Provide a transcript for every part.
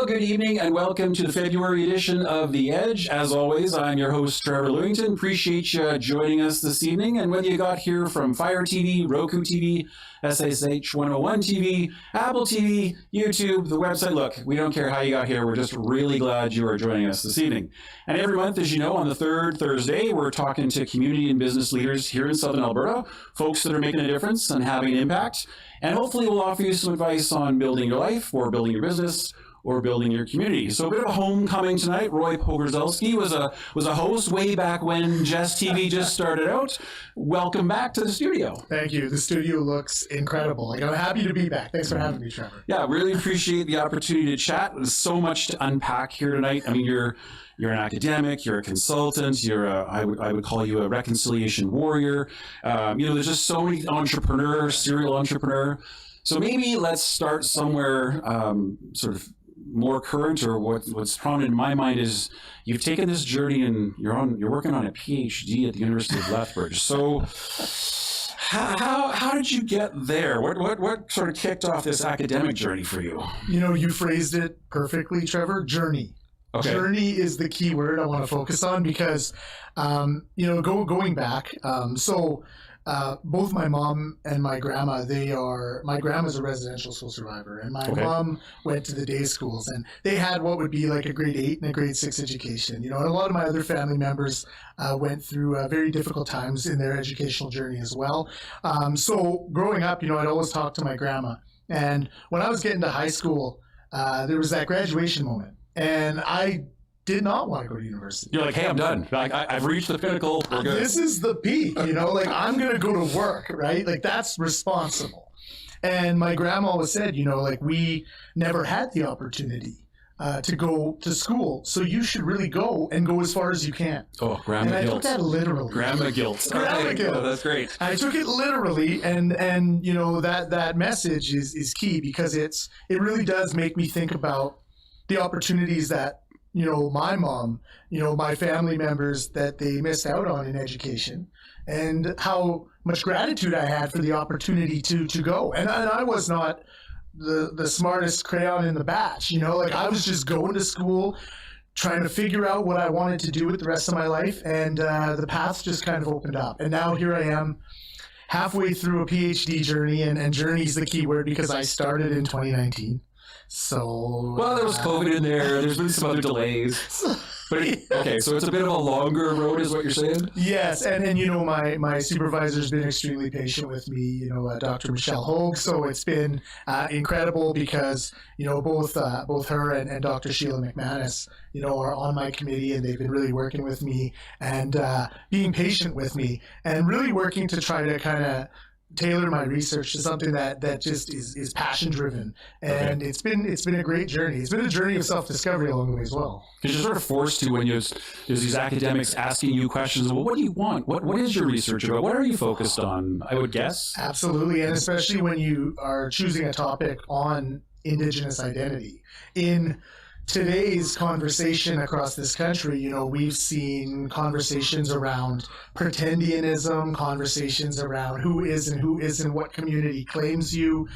Well, good evening and welcome to the February edition of The Edge. As always, I'm your host, Trevor Lewington. Appreciate you joining us this evening. And whether you got here from Fire TV, Roku TV, SSH 101 TV, Apple TV, YouTube, the website, look, we don't care how you got here. We're just really glad you are joining us this evening. And every month, as you know, on the third Thursday, we're talking to community and business leaders here in Southern Alberta, folks that are making a difference and having an impact. And hopefully we'll offer you some advice on building your life or building your business or building your community. So a bit of a homecoming tonight. Roy Pogorzelski was a host way back when Jess TV just started out. Welcome back to the studio. Thank you. The studio looks incredible. I'm happy to be back. Thanks for having me, Trevor. Yeah, really appreciate the opportunity to chat. There's so much to unpack here tonight. I mean, you're an academic, you're a consultant, I would call you a reconciliation warrior. There's just so many serial entrepreneur. So maybe let's start somewhere sort of more current, or what's prominent in my mind is you've taken this journey and you're working on a PhD at the University of Lethbridge. So how did you get there? What sort of kicked off this academic journey for you? You phrased it perfectly, Trevor. Journey. Okay. Journey is the key word I want to focus on because, going back, both my mom and my grandma, my grandma's a residential school survivor, and my mom went to the day schools, and they had what would be like a grade 8 and a grade 6 education, and a lot of my other family members went through very difficult times in their educational journey as well. So growing up, I'd always talk to my grandma, and when I was getting to high school, there was that graduation moment, and I did not want to go to university. You're like, hey, I'm done. I've reached the pinnacle. We're good. This is the peak, I'm going to go to work, right? That's responsible. And my grandma always said, we never had the opportunity to go to school. So you should really go as far as you can. Oh, grandma guilt. And I took that literally. Grandma guilt. Grandma guilt. Oh, that's great. I took it literally, and that message is key because it really does make me think about the opportunities that my mom, my family members that they missed out on in education, and how much gratitude I had for the opportunity to go. And I was not the smartest crayon in the batch, I was just going to school, trying to figure out what I wanted to do with the rest of my life. And the paths just kind of opened up. And now here I am halfway through a PhD journey, and journey is the key word because I started in 2019. So there was COVID in there. There's been some other delays. But okay, so it's a bit of a longer road, is what you're saying? Yes, and my supervisor's been extremely patient with me. Dr. Michelle Hogue. So it's been incredible because both her and Dr. Sheila McManus are on my committee, and they've been really working with me and being patient with me and really working to try to kind of tailor my research to something that just is passion driven, and it's been a great journey. It's been a journey of self-discovery along the way as well. Because you're sort of forced to when there's these academics asking you questions. Well, what do you want? What is your research about? What are you focused on? I would guess. Absolutely, and especially when you are choosing a topic on Indigenous identity. In today's conversation across this country, we've seen conversations around pretendianism, conversations around who is and who isn't, what community claims you,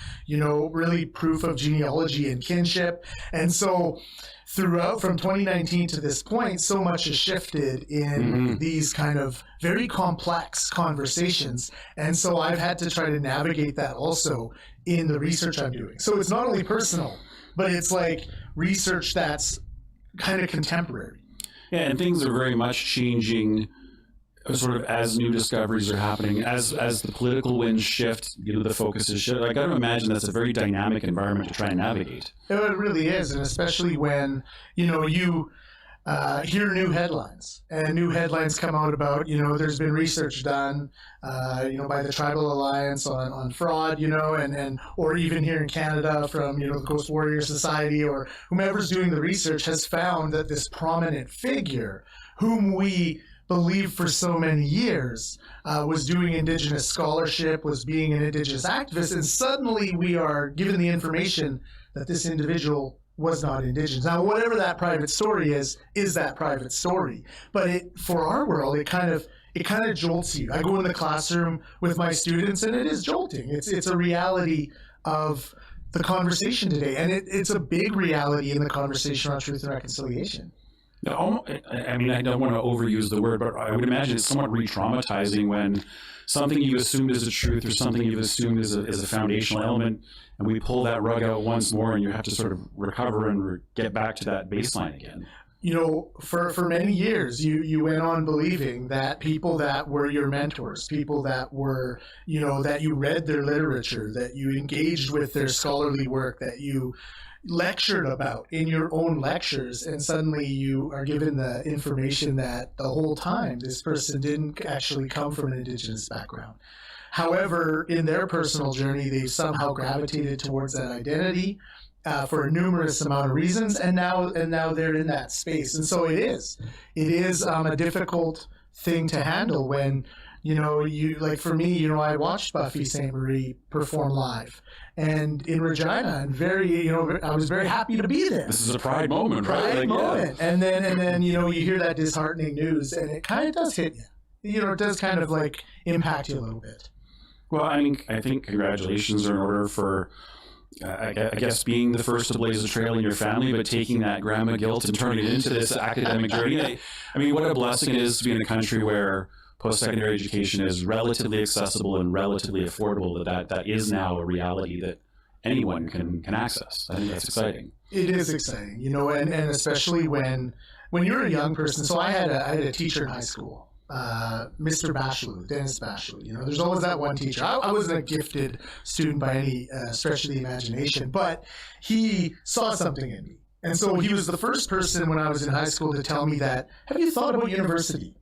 really proof of genealogy and kinship. And so throughout from 2019 to this point, so much has shifted in these kind of very complex conversations. And so I've had to try to navigate that also in the research I'm doing. So it's not only personal, but it's like research that's kind of contemporary. Yeah, and things are very much changing sort of as new discoveries are happening, as the political winds shift, the focus is shift. I got to imagine that's a very dynamic environment to try and navigate. It really is, and especially when, you hear new headlines, and new headlines come out about, there's been research done, by the Tribal Alliance on fraud, or even here in Canada from, the Coast Warrior Society or whomever's doing the research has found that this prominent figure, whom we believed for so many years, was doing Indigenous scholarship, was being an Indigenous activist, and suddenly we are given the information that this individual was not Indigenous. Now, whatever that private story is that private story. But for our world, it kind of jolts you. I go in the classroom with my students, and it is jolting. It's a reality of the conversation today. And it's a big reality in the conversation on truth and reconciliation. I mean, I don't want to overuse the word, but I would imagine it's somewhat re-traumatizing when something you assumed is a truth or something you've assumed is a foundational element, and we pull that rug out once more, and you have to sort of recover and get back to that baseline again. You know, for many years, you went on believing that people that were your mentors, people that were, you know, that you read their literature, that you engaged with their scholarly work, that you lectured about in your own lectures, and suddenly you are given the information that the whole time this person didn't actually come from an Indigenous background. However, in their personal journey, they've somehow gravitated towards that identity for a numerous amount of reasons, and now they're in that space. And so it is a difficult thing to handle when, you know, like for me, you know, I watched Buffy St. Marie perform live and in Regina, and I was very happy to be there. This is a pride moment, right? Pride moment. Yeah. And then, you know, you hear that disheartening news, and it kind of does hit you. You know, it does kind of like impact you a little bit. Well, I mean, I think congratulations are in order for, I guess, being the first to blaze a trail in your family, but taking that grandma guilt and turning it into this academic journey. I mean, what a blessing it is to be in a country where post-secondary education is relatively accessible and relatively affordable, that is now a reality that anyone can access. I think that's exciting. It is exciting, you know, and especially when you're a young person. So I had a teacher in high school, Mr. Bachelot, Dennis Bachelot. You know, there's always that one teacher. I wasn't a gifted student by any stretch of the imagination, but he saw something in me. And so he was the first person when I was in high school to tell me that, have you thought about university?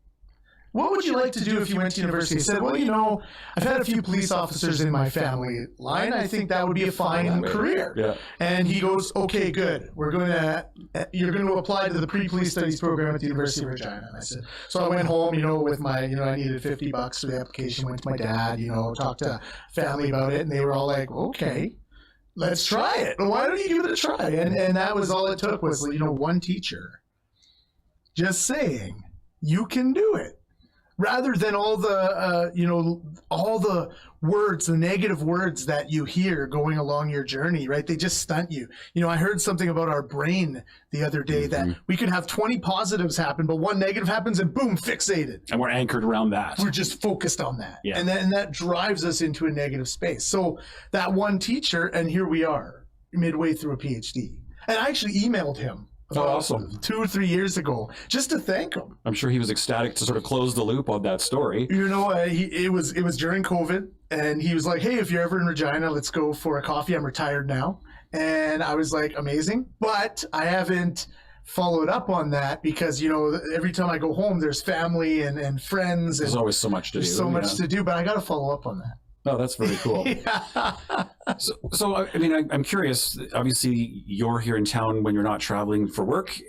What would you like to do if you went to university? I said, well, you know, I've had a few police officers in my family line. I think that would be a fine career. Yeah. And he goes, okay, good. You're going to apply to the pre-police studies program at the University of Regina. And I said, so I went home, you know, with my, you know, I needed $50 for the application, went to my dad, you know, talked to family about it. And they were all like, okay, let's try it. Why don't you give it a try? And that was all it took was, you know, one teacher just saying, you can do it. Rather than all the, you know, all the words, the negative words that you hear going along your journey, right? They just stunt you. You know, I heard something about our brain the other day that we could have 20 positives happen, but one negative happens and boom, fixated. And we're anchored around that. We're just focused on that. Yeah. And that drives us into a negative space. So that one teacher, and here we are, midway through a PhD. And I actually emailed him. Awesome. 2 or 3 years ago, just to thank him. I'm sure he was ecstatic to sort of close the loop on that story. You know, it was during COVID, and he was like, hey, if you're ever in Regina, let's go for a coffee. I'm retired now. And I was like, amazing. But I haven't followed up on that because, you know, every time I go home, there's family and friends. There's always so much to do. There's so much to do, but I got to follow up on that. Oh, that's very cool. So I mean, I'm curious. Obviously, you're here in town when you're not traveling for work.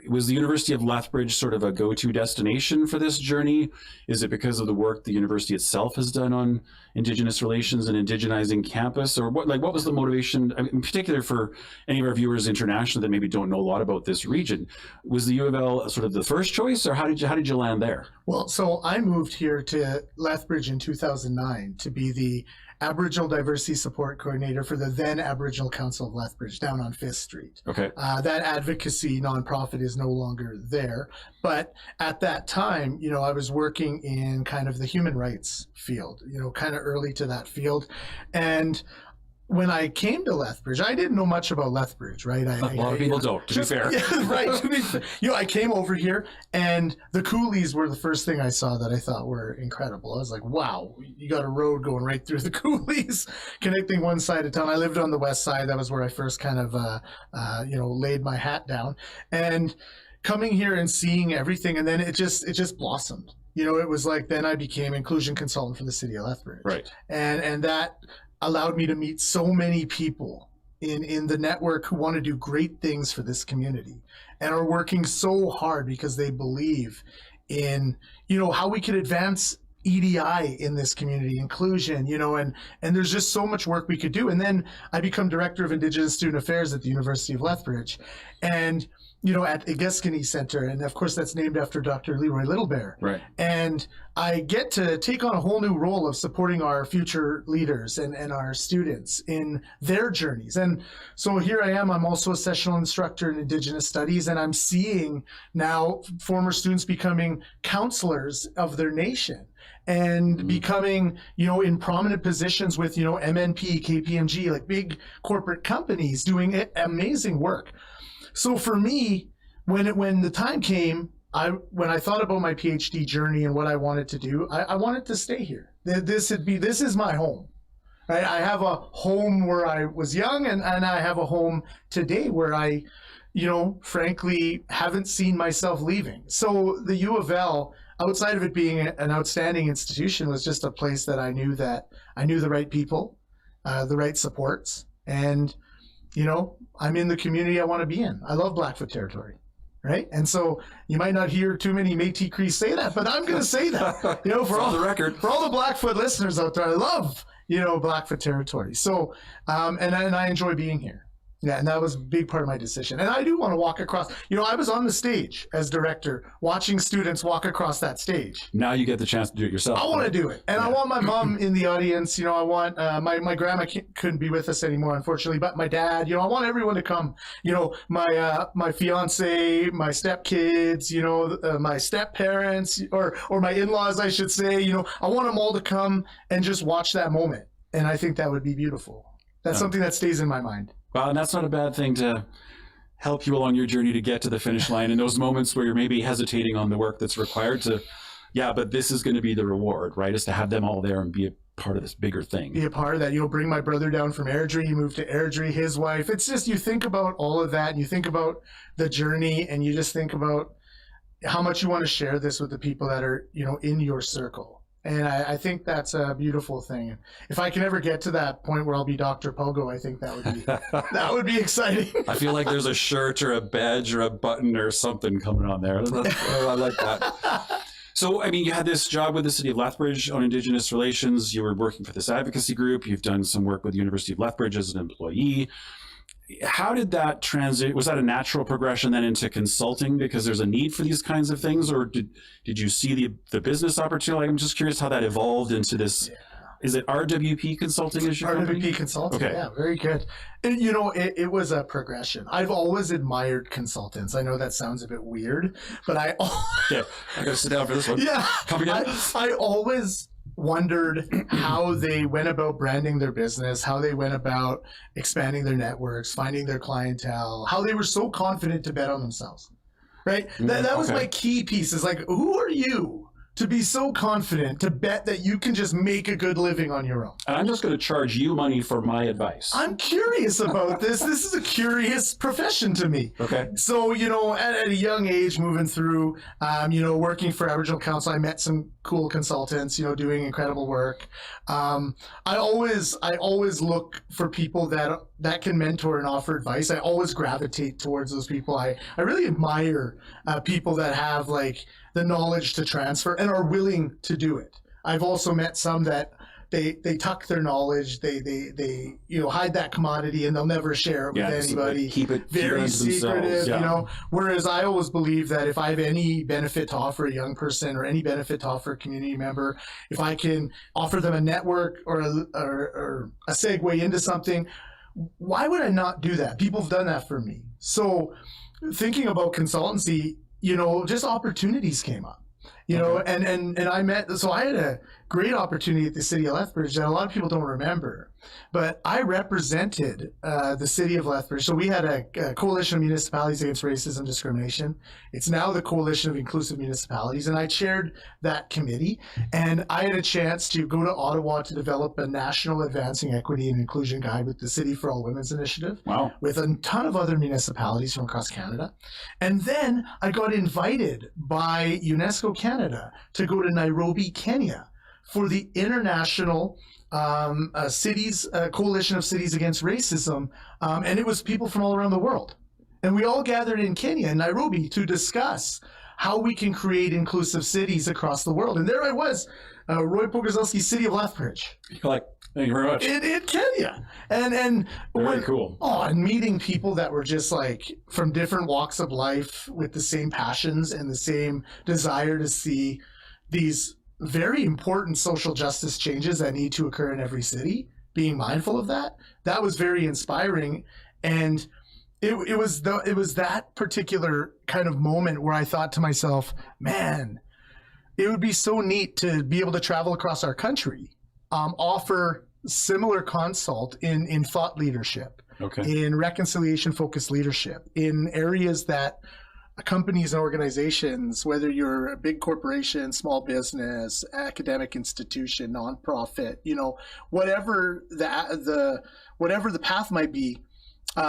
Was the University of Lethbridge sort of a go-to destination for this journey? Is it because of the work the university itself has done on Indigenous relations and indigenizing campus, or what was the motivation, in particular for any of our viewers internationally that maybe don't know a lot about this region? Was the U of L sort of the first choice, or how did you land there? Well, so I moved here to Lethbridge in 2009 to be the Aboriginal Diversity Support Coordinator for the then Aboriginal Council of Lethbridge down on 5th Street. Okay. That advocacy nonprofit is no longer there. But at that time, you know, I was working in kind of the human rights field, you know, kind of early to that field. And when I came to Lethbridge, I didn't know much about Lethbridge, right? A lot of people don't, to be fair. Yeah, right. You know, I came over here, and the coulees were the first thing I saw that I thought were incredible. I was like, wow, you got a road going right through the coulees, connecting one side of town. I lived on the west side. That was where I first kind of, you know, laid my hat down. And coming here and seeing everything, and then it just blossomed. You know, it was like then I became inclusion consultant for the city of Lethbridge. Right. And that allowed me to meet so many people in the network who want to do great things for this community and are working so hard because they believe in, you know, how we can advance EDI in this community, inclusion, you know, and there's just so much work we could do. And then I become Director of Indigenous Student Affairs at the University of Lethbridge. And at Igescany Center, and of course that's named after Dr. Leroy Littlebear. Right. And I get to take on a whole new role of supporting our future leaders and our students in their journeys. And so here I am, I'm also a sessional instructor in Indigenous Studies, and I'm seeing now former students becoming counselors of their nation and becoming, in prominent positions with, MNP, KPMG, like big corporate companies doing amazing work. So for me, when the time came, when I thought about my PhD journey and what I wanted to do, I wanted to stay here. This is my home. Right? I have a home where I was young, and I have a home today where I, frankly, haven't seen myself leaving. So the U of L, outside of it being an outstanding institution, was just a place that I knew the right people, the right supports, and I'm in the community I want to be in. I love Blackfoot territory, right? And so you might not hear too many Métis Cree say that, but I'm going to say that, for all the record, for all the Blackfoot listeners out there, I love, Blackfoot territory. So, and I enjoy being here. Yeah, and that was a big part of my decision. And I do want to walk across. I was on the stage as director, watching students walk across that stage. Now you get the chance to do it yourself. I want to do it. And I want my mom in the audience. I want my grandma couldn't be with us anymore, unfortunately, but my dad, I want everyone to come. My fiance, my stepkids, my step parents, or my in-laws, I should say. I want them all to come and just watch that moment. And I think that would be beautiful. That's something that stays in my mind. Well, and that's not a bad thing to help you along your journey to get to the finish line in those moments where you're maybe hesitating on the work that's required to, but this is going to be the reward, right? Is to have them all there and be a part of this bigger thing. Be a part of that. Bring my brother down from Airdrie. He moved to Airdrie, his wife. It's just, you think about all of that, and you think about the journey, and you just think about how much you want to share this with the people that are, in your circle. And I think that's a beautiful thing. If I can ever get to that point where I'll be Dr. Pogo, I think that would be exciting. I feel like there's a shirt or a badge or a button or something coming on there. I like that. So, you had this job with the City of Lethbridge on Indigenous relations. You were working for this advocacy group. You've done some work with the University of Lethbridge as an employee. How did that transit? Was that a natural progression then into consulting because there's a need for these kinds of things, or did you see the business opportunity? I'm just curious how that evolved into this. Yeah. Is it RWP Consulting as your company? RWP Consulting, okay. Yeah, very good. And, it was a progression. I've always admired consultants. I know that sounds a bit weird, but I got to sit down for this one. Yeah. Come again? I always wondered how they went about branding their business, how they went about expanding their networks, finding their clientele, how they were so confident to bet on themselves, right? That was my key piece, is like, who are you to be so confident to bet that you can just make a good living on your own? And I'm just going to charge you money for my advice. I'm curious about this. This is a curious profession to me. Okay. So, at a young age, moving through, working for Aboriginal Council, I met some cool consultants, doing incredible work. I always look for people that can mentor and offer advice. I always gravitate towards those people. I really admire people that have the knowledge to transfer and are willing to do it. I've also met some that they tuck their knowledge, they hide that commodity, and they'll never share it with anybody. Keep it very secretive, yeah. Whereas I always believe that if I have any benefit to offer a young person or any benefit to offer a community member, if I can offer them a network or a segue into something, why would I not do that? People have done that for me. So thinking about consultancy, just opportunities came up, and I had a great opportunity at the City of Lethbridge that a lot of people don't remember, but I represented the City of Lethbridge. So we had a coalition of municipalities against racism and discrimination. It's now the Coalition of Inclusive Municipalities, and I chaired that committee, and I had a chance to go to Ottawa to develop a national advancing equity and inclusion guide with the City for All Women's initiative. Wow. With a ton of other municipalities from across Canada. And then I got invited by UNESCO Canada to go to Nairobi, Kenya, for the International Coalition of Cities Against Racism, and it was people from all around the world. And we all gathered in Kenya, in Nairobi, to discuss how we can create inclusive cities across the world. And there I was, Roy Pogorzelski, City of Lethbridge. You're like, thank you very much. In Kenya. And Very cool. Oh, and meeting people that were just like from different walks of life with the same passions and the same desire to see these very important social justice changes that need to occur in every city, being mindful of that. That was very inspiring. And it was that particular kind of moment where I thought to myself, man, it would be so neat to be able to travel across our country, offer similar consult in thought leadership, in reconciliation-focused leadership, in areas that companies and organizations, whether you're a big corporation, small business, academic institution, nonprofit, whatever the path might be,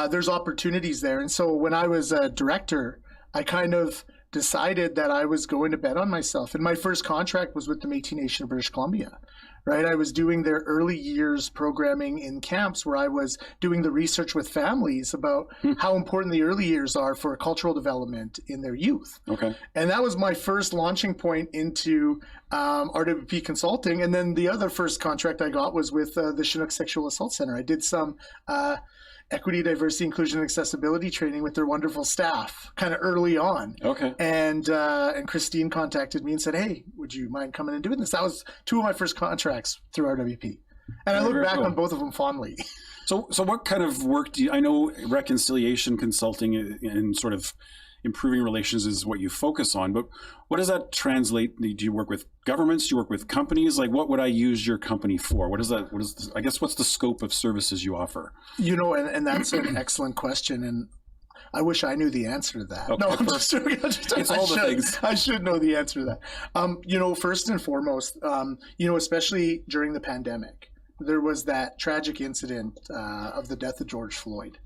there's opportunities there. And so when I was a director, I kind of decided that I was going to bet on myself. And my first contract was with the Métis Nation of British Columbia, right? I was doing their early years programming in camps where I was doing the research with families about how important the early years are for cultural development in their youth. Okay. And that was my first launching point into RWP consulting. And then the other first contract I got was with the Chinook Sexual Assault Center. I did some equity, diversity, inclusion, and accessibility training with their wonderful staff kind of early on. Okay. And Christine contacted me and said, hey, would you mind coming and doing this? That was two of my first contracts through RWP. And I look back on both of them fondly. So what kind of work I know reconciliation consulting and sort of improving relations is what you focus on, but what does that translate? Do you work with governments? Do you work with companies? Like, what would I use your company for? What's the scope of services you offer? And that's an excellent question. And I wish I knew the answer to that. Okay, no, I'm just joking. It's all the things. I should know the answer to that. First and foremost, especially during the pandemic, there was that tragic incident of the death of George Floyd.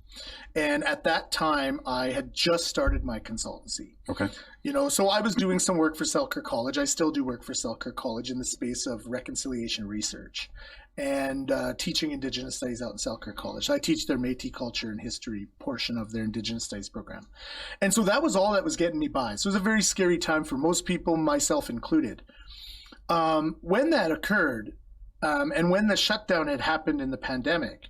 And at that time, I had just started my consultancy. Okay. So I was doing some work for Selkirk College. I still do work for Selkirk College in the space of reconciliation research and teaching Indigenous studies out in Selkirk College. I teach their Métis culture and history portion of their Indigenous studies program. And so that was all that was getting me by. So it was a very scary time for most people, myself included. When that occurred, and when the shutdown had happened in the pandemic,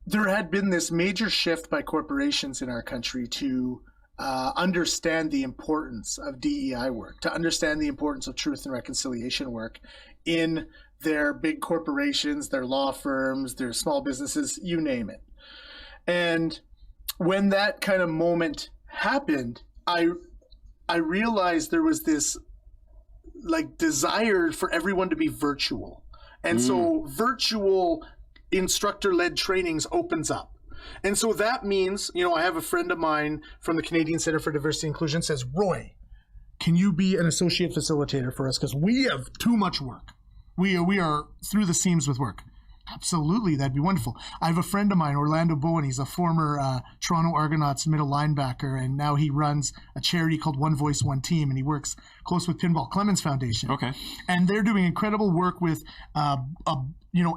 there had been this major shift by corporations in our country to understand the importance of DEI work, to understand the importance of truth and reconciliation work in their big corporations, their law firms, their small businesses, you name it. And when that kind of moment happened, I realized there was this desire for everyone to be virtual. And so virtual instructor-led trainings opens up. And so that means, I have a friend of mine from the Canadian Centre for Diversity and Inclusion says, Roy, can you be an associate facilitator for us? Because we have too much work. We are through the seams with work. Absolutely, that'd be wonderful. I have a friend of mine, Orlando Bowen. He's a former Toronto Argonauts middle linebacker, and now he runs a charity called One Voice, One Team, and he works close with Pinball Clemens Foundation. Okay. And they're doing incredible work with,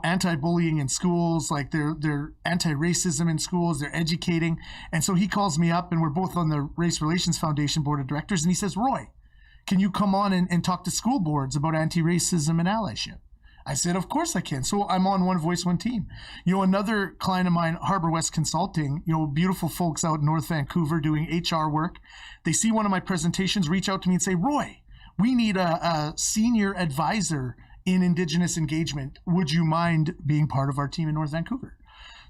anti-bullying in schools, like they're anti-racism in schools, they're educating. And so he calls me up, and we're both on the Race Relations Foundation Board of Directors, and he says, Roy, can you come on and talk to school boards about anti-racism and allyship? I said, of course I can. So I'm on One Voice, One Team. Another client of mine, Harbor West Consulting, beautiful folks out in North Vancouver doing HR work. They see one of my presentations, reach out to me and say, Roy, we need a senior advisor in Indigenous engagement. Would you mind being part of our team in North Vancouver?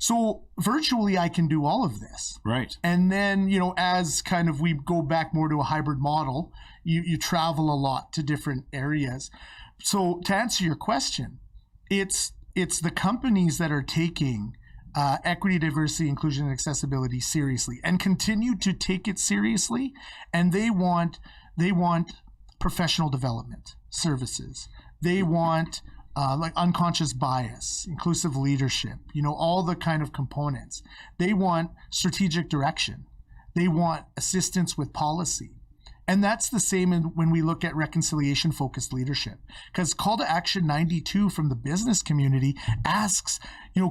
So virtually I can do all of this. Right. And then, as kind of we go back more to a hybrid model, you travel a lot to different areas. So to answer your question, it's the companies that are taking equity, diversity, inclusion, and accessibility seriously and continue to take it seriously. And they want professional development services. They want unconscious bias, inclusive leadership, all the kind of components. They want strategic direction. They want assistance with policy. And that's the same when we look at reconciliation-focused leadership. Because Call to Action 92 from the business community asks,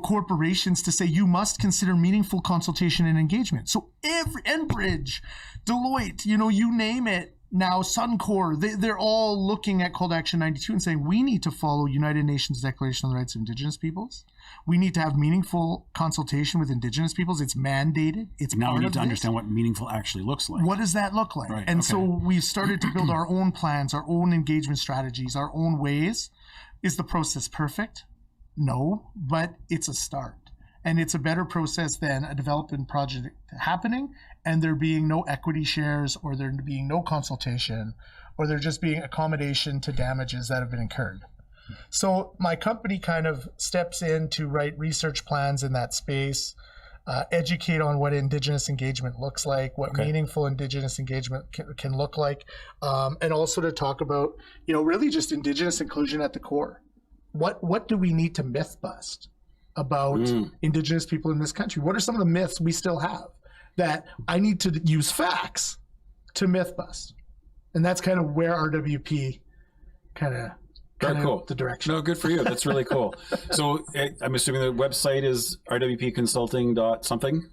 corporations to say you must consider meaningful consultation and engagement. So every Enbridge, Deloitte, you name it, now Suncor, they're all looking at Call to Action 92 and saying we need to follow United Nations Declaration on the Rights of Indigenous Peoples. We need to have meaningful consultation with Indigenous peoples. It's mandated. It's now part we need of to this. understand what meaningful actually looks like. What does that look like? Right, and okay. so we've started to build our own plans, our own engagement strategies, our own ways. Is the process perfect? No, but it's a start. And it's a better process than a development project happening and there being no equity shares or there being no consultation or there just being accommodation to damages that have been incurred. So my company kind of steps in to write research plans in that space, educate on what Indigenous engagement looks like, what meaningful Indigenous engagement can look like, and also to talk about, really just Indigenous inclusion at the core. What do we need to myth bust about Indigenous people in this country? What are some of the myths we still have that I need to use facts to myth bust? And that's kind of where RWP kind of cool. the direction. No, good for you. That's really cool. So I'm assuming the website is rwpconsulting.something?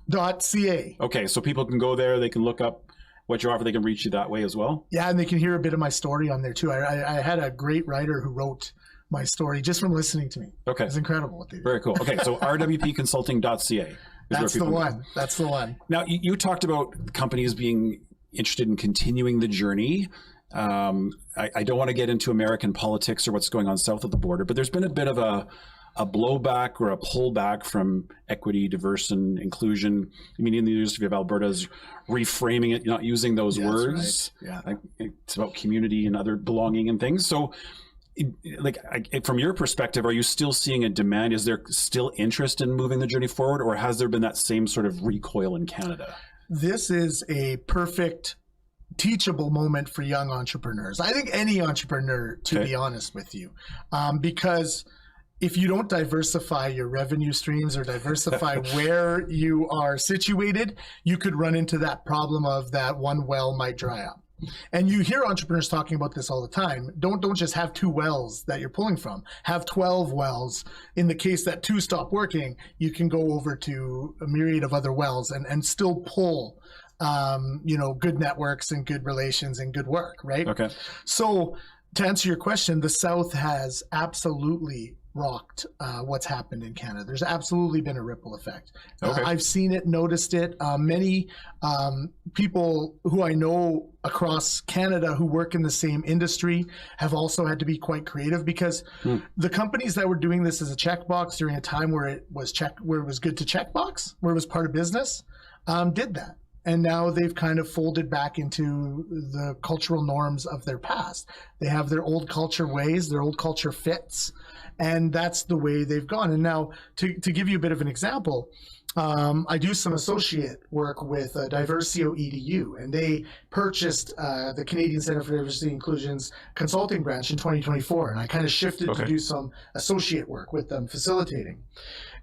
.ca. Okay, so people can go there. They can look up what you offer. They can reach you that way as well? Yeah, and they can hear a bit of my story on there too. I had a great writer who wrote my story just from listening to me. Okay. It's incredible what they do. Very cool. Okay, so rwpconsulting.ca. That's the one. That's the one. Now, you talked about companies being interested in continuing the journey. I don't want to get into American politics or what's going on south of the border, but there's been a bit of a blowback or a pullback from equity, diversity, and inclusion. I mean, in the University of Alberta's reframing it, not using those words. Right. Yeah, it's about community and other belonging and things. So, from your perspective, are you still seeing a demand? Is there still interest in moving the journey forward, or has there been that same sort of recoil in Canada? This is a perfect teachable moment for young entrepreneurs. I think any entrepreneur, to be honest with you, because if you don't diversify your revenue streams or diversify where you are situated, you could run into that problem of that one well might dry up. And you hear entrepreneurs talking about this all the time. Don't just have 2 wells that you're pulling from. Have 12 wells. In the case that 2 stop working, you can go over to a myriad of other wells and still pull good networks and good relations and good work, right? Okay. So to answer your question, the South has absolutely rocked what's happened in Canada. There's absolutely been a ripple effect. Okay. I've seen it, noticed it. Many people who I know across Canada who work in the same industry have also had to be quite creative because the companies that were doing this as a checkbox during a time where it was good to checkbox, where it was part of business, did that. And now they've kind of folded back into the cultural norms of their past. They have their old culture ways, their old culture fits, and that's the way they've gone. And now to give you a bit of an example, I do some associate work with Diversio EDU, and they purchased the Canadian Centre for Diversity and Inclusion's consulting branch in 2024, and I kind of shifted to do some associate work with them, facilitating.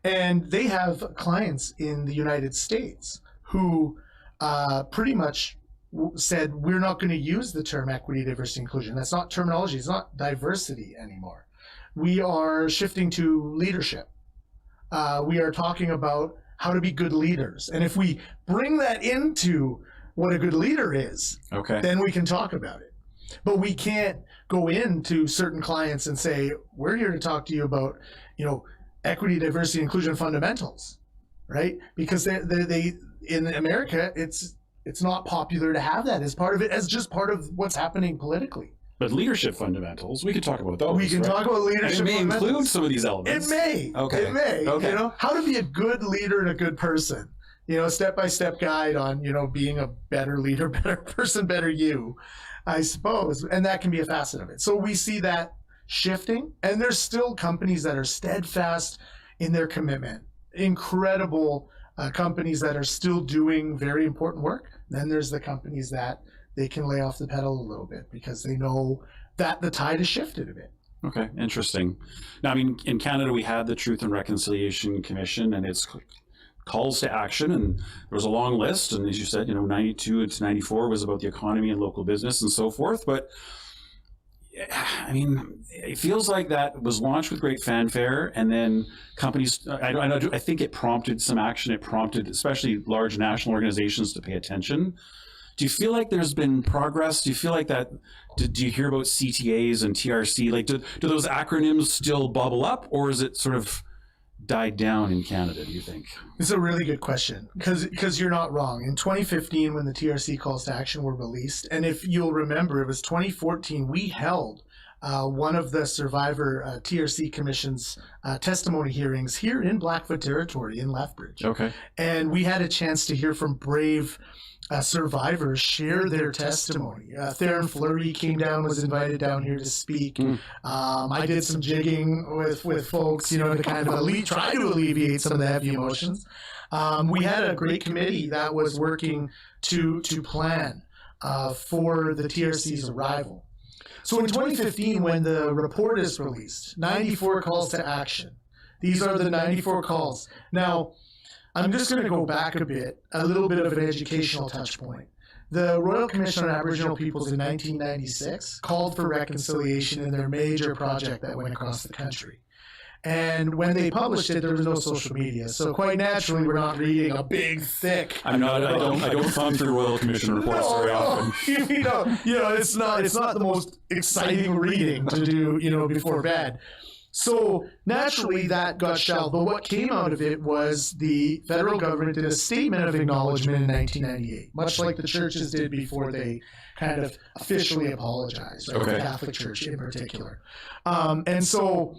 And they have clients in the United States who pretty much said, we're not going to use the term equity, diversity, inclusion. That's not terminology. It's not diversity anymore. We are shifting to leadership. We are talking about how to be good leaders. And if we bring that into what a good leader is, then we can talk about it. But we can't go into certain clients and say, we're here to talk to you about, equity, diversity, inclusion fundamentals, right? Because they in America, it's not popular to have that as part of it, as just part of what's happening politically. But leadership fundamentals, we could talk about those. We can talk about leadership. And it may fundamentals. include some of these elements. It may. Okay. It may. Okay. How to be a good leader and a good person. Step-by-step guide on, being a better leader, better person, better you, I suppose. And that can be a facet of it. So we see that shifting, and there's still companies that are steadfast in their commitment. Incredible companies that are still doing very important work. Then there's the companies that they can lay off the pedal a little bit because they know that the tide has shifted a bit. Okay, interesting. Now, I mean, in Canada, we had the Truth and Reconciliation Commission and its calls to action, and there was a long list. And as you said, 92 to 94 was about the economy and local business and so forth. But I mean, it feels like that was launched with great fanfare, and then companies, I think it prompted some action. It prompted especially large national organizations to pay attention. Do you feel like there's been progress? Do you feel like that? Do you hear about CTAs and TRC? Like, do those acronyms still bubble up, or is it sort of died down in Canada, do you think? It's a really good question, because you're not wrong. In 2015, when the TRC calls to action were released, and if you'll remember, it was 2014, we held one of the survivor TRC Commission's testimony hearings here in Blackfoot Territory in Lethbridge. Okay. And we had a chance to hear from brave survivors share their testimony. Theron Fleury came down, was invited down here to speak. I did some jigging with folks, to kind of try to alleviate some of the heavy emotions. We had a great committee that was working to plan for the TRC's arrival. So in 2015, when the report is released, 94 calls to action. These are the 94 calls. Now, I'm just going to go back a little bit of an educational touch point. The Royal Commission on Aboriginal Peoples in 1996 called for reconciliation in their major project that went across the country. And when they published it, there was no social media. So quite naturally, we're not reading a big, thick. I don't thumb through Royal Commission reports very often. It's not the most exciting reading to do, before bed. So naturally, that got shelved. But what came out of it was the federal government did a statement of acknowledgement in 1998, much like the churches did before they kind of officially apologized, right? Okay. The Catholic Church in particular. And so,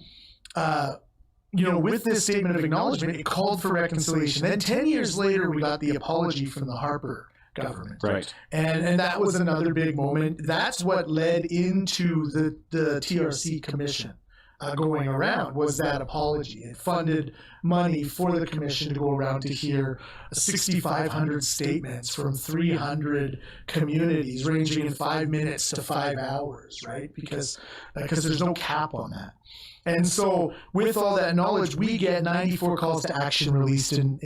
with this statement of acknowledgement, it called for reconciliation. Then 10 years later, we got the apology from the Harper government. Right. And that was another big moment. That's what led into the TRC Commission. Going around was that apology. It funded money for the commission to go around to hear 6,500 statements from 300 communities, ranging in 5 minutes to 5 hours, right? Because there's no cap on that. And so with all that knowledge, we get 94 calls to action released in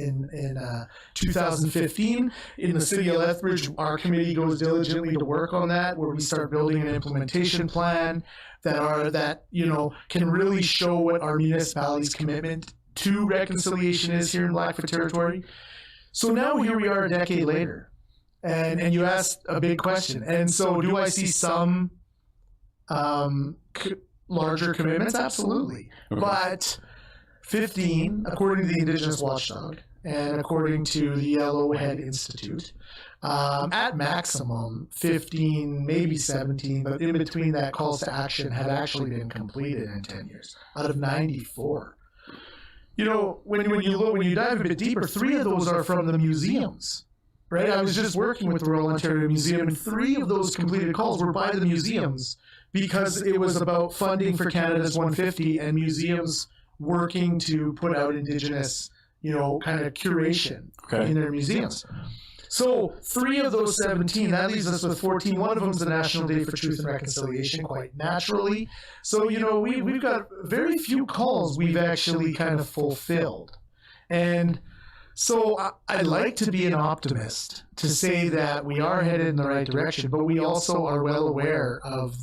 2015. In the city of Lethbridge, our committee goes diligently to work on that, where we start building an implementation plan that can really show what our municipality's commitment to reconciliation is here in Blackfoot Territory. So now here we are a decade later, and you asked a big question. And so do I see some larger commitments? Absolutely. Okay. But 15, according to the Indigenous Watchdog and according to the Yellowhead Institute, at maximum 15, maybe 17, but in between that, calls to action had actually been completed in 10 years out of 94. When you dive a bit deeper, 3 of those are from the museums. Right? I was just working with the Royal Ontario Museum, and 3 of those completed calls were by the museums because it was about funding for Canada's 150 and museums working to put out Indigenous, kind of curation in their museums. So 3 of those 17, that leaves us with 14. One of them is the National Day for Truth and Reconciliation, quite naturally. So, we've got very few calls we've actually kind of fulfilled. And so I'd like to be an optimist to say that we are headed in the right direction, but we also are well aware of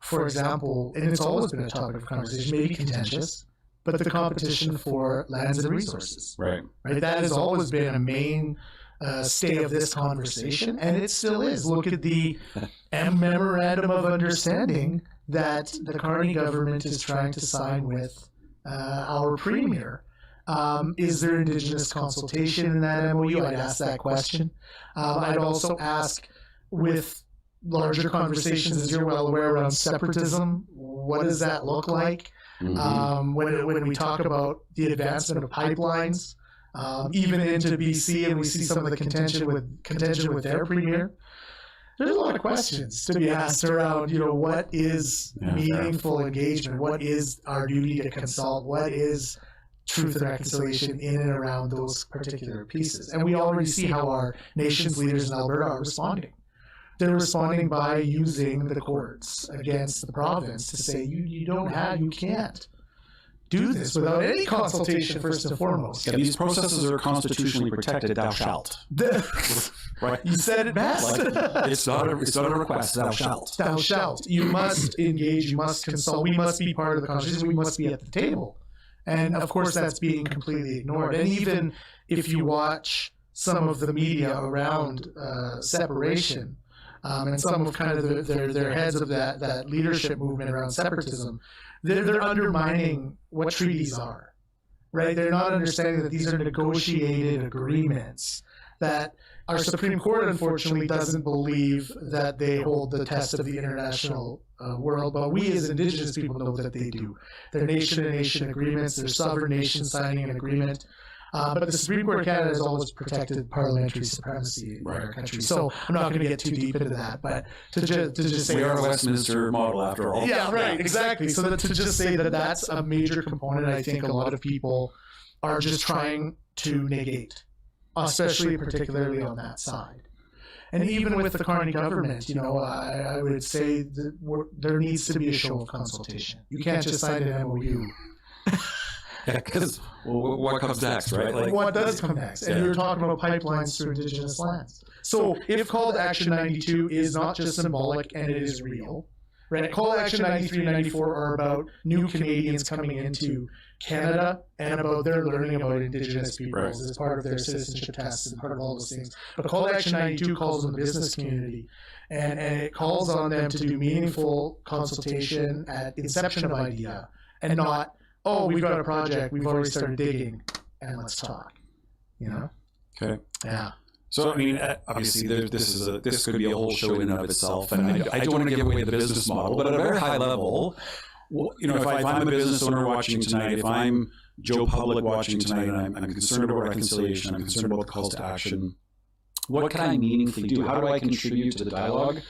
for example, and it's always been a topic of conversation, maybe contentious, but the competition for lands and resources. Right. That has always been a main stay of this conversation, and it still is. Look at the memorandum of understanding that the Carney government is trying to sign with our premier. Is there Indigenous consultation in that MOU? I'd ask that question. I'd also ask, with larger conversations, as you're well aware, around separatism, what does that look like? Mm-hmm. When we talk about the advancement of pipelines, even into BC, and we see some of the contention with their premier, there's a lot of questions to be asked around, what is meaningful engagement? What is our duty to consult? What is truth and reconciliation in and around those particular pieces? And we already see how our nation's leaders in Alberta are responding. They're responding by using the courts against the province to say, you can't do this without any consultation, first and foremost. Yeah, these processes are constitutionally protected, thou shalt. Right. You said it best. It's not a request, thou shalt. Thou shalt. You must engage, you must consult, we must be part of the conversation, we must be at the table. And of course, that's being completely ignored. And even if you watch some of the media around separation, and some of kind of their heads of that leadership movement around separatism, they're undermining what treaties are, right? They're not understanding that these are negotiated agreements, that our Supreme Court, unfortunately, doesn't believe that they hold the test of the international world, but we as Indigenous people know that they do. They're nation-to-nation agreements, they're sovereign nations signing an agreement. But the Supreme Court of Canada has always protected parliamentary supremacy in our country. So I'm not going to get too deep into that, but to just say... We are a Westminster model, after all. Yeah, right, exactly. So to just say that that's a major component, I think a lot of people are just trying to negate, especially particularly on that side. And even with the Carney government, I would say that there needs to be a show of consultation. You can't just sign an MOU. Yeah, because what comes next, right? Like, what does come next? And you're talking about pipelines through Indigenous lands. So if Call to Action 92 is not just symbolic and it is real, right? Call to Action 93 and 94 are about new Canadians coming into Canada and about their learning about Indigenous peoples as part of their citizenship tests and part of all those things. But Call to Action 92 calls on the business community, and it calls on them to do meaningful consultation at inception of idea, and not, oh, we've got a project, we've already started digging, and let's talk. Okay. Yeah. So, I mean, obviously, this could be a whole show in and of itself, and I don't want to give away the business model, but at a very high level, if I'm a business owner watching tonight, if I'm Joe Public watching tonight, and I'm concerned about reconciliation, I'm concerned about calls to action, what can I meaningfully do? How do I contribute to the dialogue?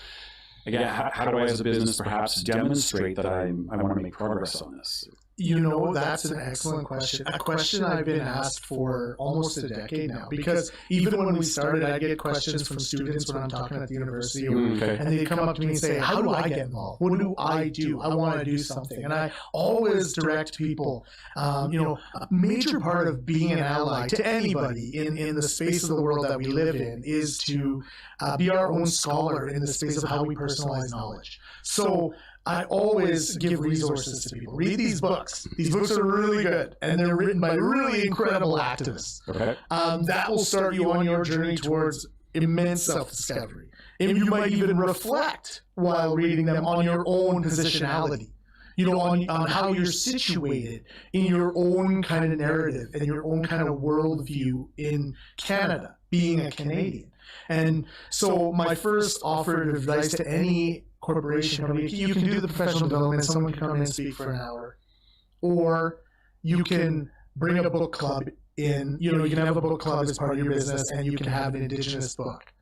Again, how do I, as a business, perhaps demonstrate that I want to make progress on this? That's an excellent question. A question I've been asked for almost a decade now, because even when we started, I get questions from students when I'm talking at the university, and they come up to me and say, how do I get involved? What do? I want to do something. And I always direct people, a major part of being an ally to anybody in the space of the world that we live in is to be our own scholar in the space of how we personalize knowledge. So I always give resources to people. Read these books. These books are really good, and they're written by really incredible activists. Okay. That will start you on your journey towards immense self-discovery. And you might even reflect while reading them on your own positionality, on how you're situated in your own kind of narrative and your own kind of worldview in Canada, being a Canadian. And so my first offer of advice to any corporation, you can do the professional development, someone can come in and speak for an hour, or you can bring a book club in, you can have a book club as part of your business, and you can have an Indigenous book,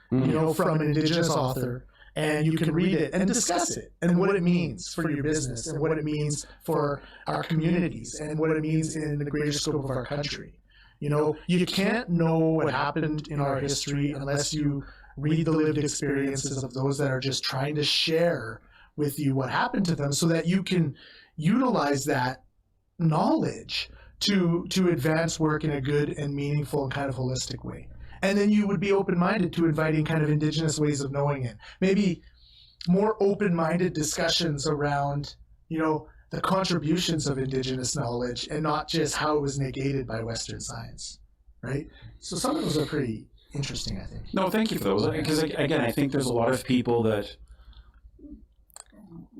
from an Indigenous author, and you can read it and discuss it and what it means for your business and what it means for our communities and what it means in the greater scope of our country. You can't know what happened in our history unless you read the lived experiences of those that are just trying to share with you what happened to them, so that you can utilize that knowledge to advance work in a good and meaningful and kind of holistic way. And then you would be open-minded to inviting kind of Indigenous ways of knowing it. Maybe more open-minded discussions around, the contributions of Indigenous knowledge and not just how it was negated by Western science, right? So some of those are pretty interesting, I think. No, thank you for those. Because, again, I think there's a lot of people that,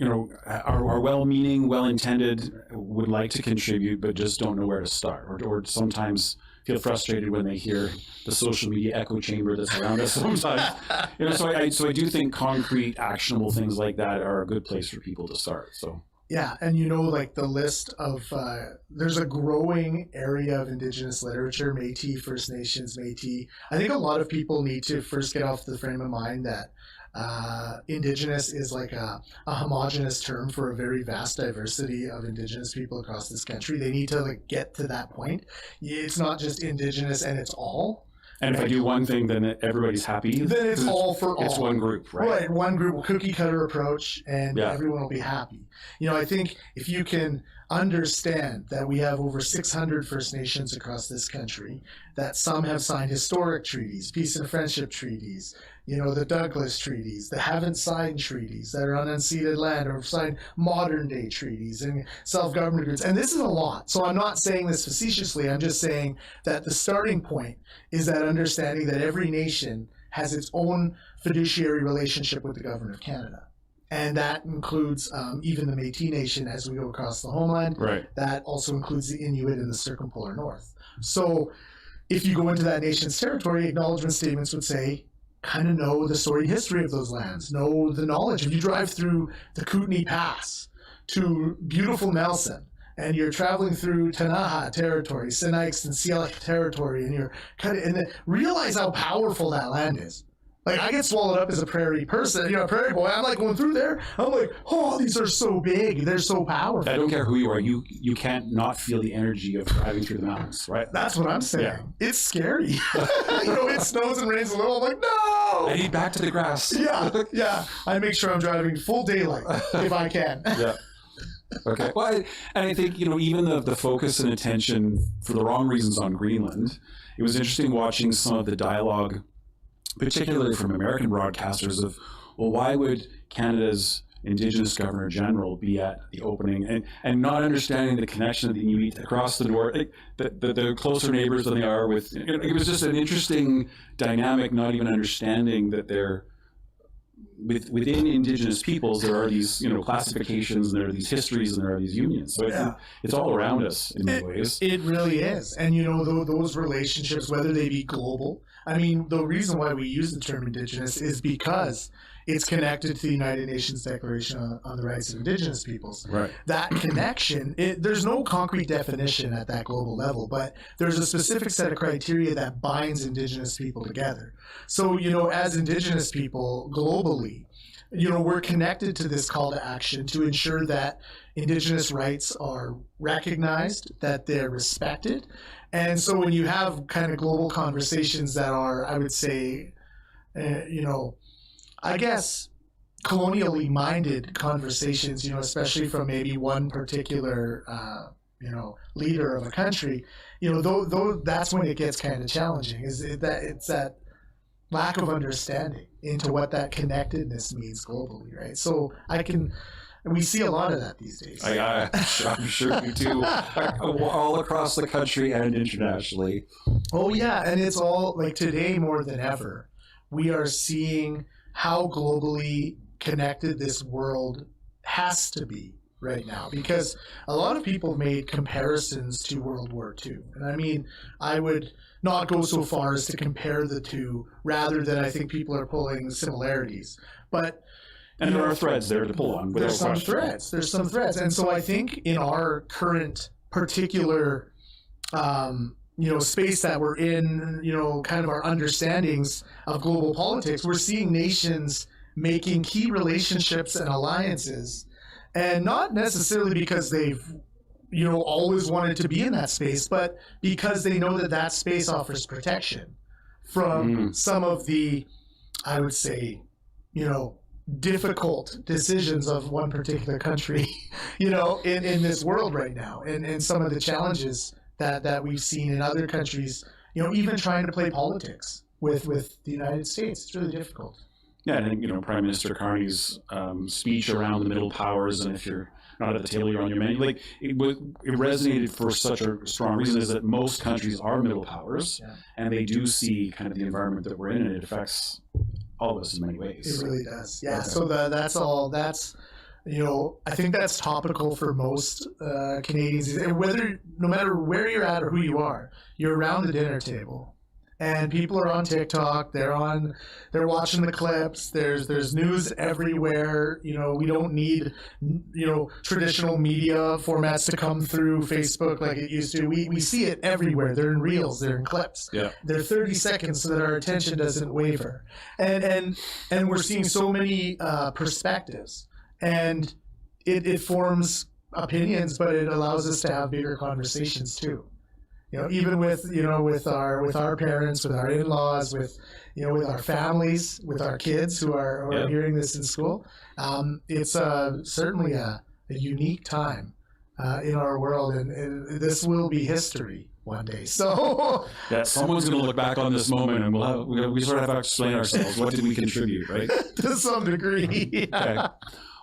are well-meaning, well-intended, would like to contribute, but just don't know where to start, or sometimes feel frustrated when they hear the social media echo chamber that's around us sometimes. So I do think concrete, actionable things like that are a good place for people to start. So. Yeah, and the list of, there's a growing area of Indigenous literature, Métis, First Nations, Métis. I think a lot of people need to first get off the frame of mind that Indigenous is like a homogenous term for a very vast diversity of Indigenous people across this country. They need to get to that point. It's not just Indigenous and it's all. And if I do one thing, then everybody's happy. Then it's all for all. It's one group, right? Right, one group, cookie cutter approach, and everyone will be happy. I think if you can understand that we have over 600 First Nations across this country, that some have signed historic treaties, peace and friendship treaties, the Douglas treaties, the haven't signed treaties that are on unceded land, or signed modern day treaties and self-government agreements. And this is a lot. So I'm not saying this facetiously. I'm just saying that the starting point is that understanding that every nation has its own fiduciary relationship with the government of Canada. And that includes even the Métis Nation as we go across the homeland. Right. That also includes the Inuit in the circumpolar north. So if you go into that nation's territory, acknowledgement statements would say, kind of know the storied history of those lands, know the knowledge. If you drive through the Kootenai Pass to beautiful Nelson, and you're traveling through Tanaha territory, Sinixt and Syilx territory, and you're and then realize how powerful that land is. Like, I get swallowed up as a prairie person, a prairie boy. I'm like going through there. I'm like, oh, these are so big. They're so powerful. I don't care who you are. You can't not feel the energy of driving through the mountains, right? That's what I'm saying. Yeah. It's scary. It snows and rains a little. I'm like, no. I need back to the grass. Yeah. I make sure I'm driving full daylight if I can. Yeah. Okay. Well, I think, even the focus and attention for the wrong reasons on Greenland, it was interesting watching some of the dialogue, particularly from American broadcasters, of, well, why would Canada's Indigenous Governor General be at the opening, and not understanding the connection of the Inuit across the north, the closer neighbors than they are with. It was just an interesting dynamic, not even understanding that they're within Indigenous peoples, there are these classifications, and there are these histories, and there are these unions. So it's all around us in many ways. It really is. And those relationships, whether they be global, I mean, the reason why we use the term Indigenous is because it's connected to the United Nations Declaration on the Rights of Indigenous Peoples. Right. That connection, there's no concrete definition at that global level, but there's a specific set of criteria that binds Indigenous people together. So, as Indigenous people globally, we're connected to this call to action to ensure that Indigenous rights are recognized, that they're respected. And so when you have kind of global conversations that are, I would say, I guess, colonially minded conversations, especially from maybe one particular, leader of a country, though that's when it gets kind of challenging, is that it's that lack of understanding into what that connectedness means globally, right? So we see a lot of that these days. I'm sure you do, all across the country and internationally. Oh yeah, and it's all like today more than ever, we are seeing how globally connected this world has to be right now, because a lot of people have made comparisons to World War II. And I mean, I would not go so far as to compare the two, rather than I think people are pulling similarities. But and there are threads there to pull on. There's some threads. And so I think in our current particular space that we're in, kind of our understandings of global politics, we're seeing nations making key relationships and alliances, and not necessarily because they've, always wanted to be in that space, but because they know that space offers protection from some of the, I would say, difficult decisions of one particular country, in this world right now, and some of the challenges that we've seen in other countries, even trying to play politics with the United States. It's really difficult. Yeah, I think, Prime Minister Carney's speech around the middle powers, and if you're not at the table, you're on your menu, it resonated for such a strong reason, is that most countries are middle powers, and they do see kind of the environment that we're in, and it affects all of us in many ways. It really does. Yeah, so that's I think that's topical for most Canadians. No matter where you're at or who you are, you're around the dinner table, and people are on TikTok. They're watching the clips. There's news everywhere. We don't need traditional media formats to come through Facebook like it used to. We see it everywhere. They're in reels. They're in clips. Yeah. They're 30 seconds so that our attention doesn't waver. And we're seeing so many perspectives. And it forms opinions, but it allows us to have bigger conversations too. Even with our parents, with our in-laws, with our families, with our kids who are hearing this in school. It's certainly a unique time in our world, and this will be history one day. So yeah, someone's going to look back on this moment, and we sort of have to explain ourselves. What did we contribute, right? To some degree. Okay.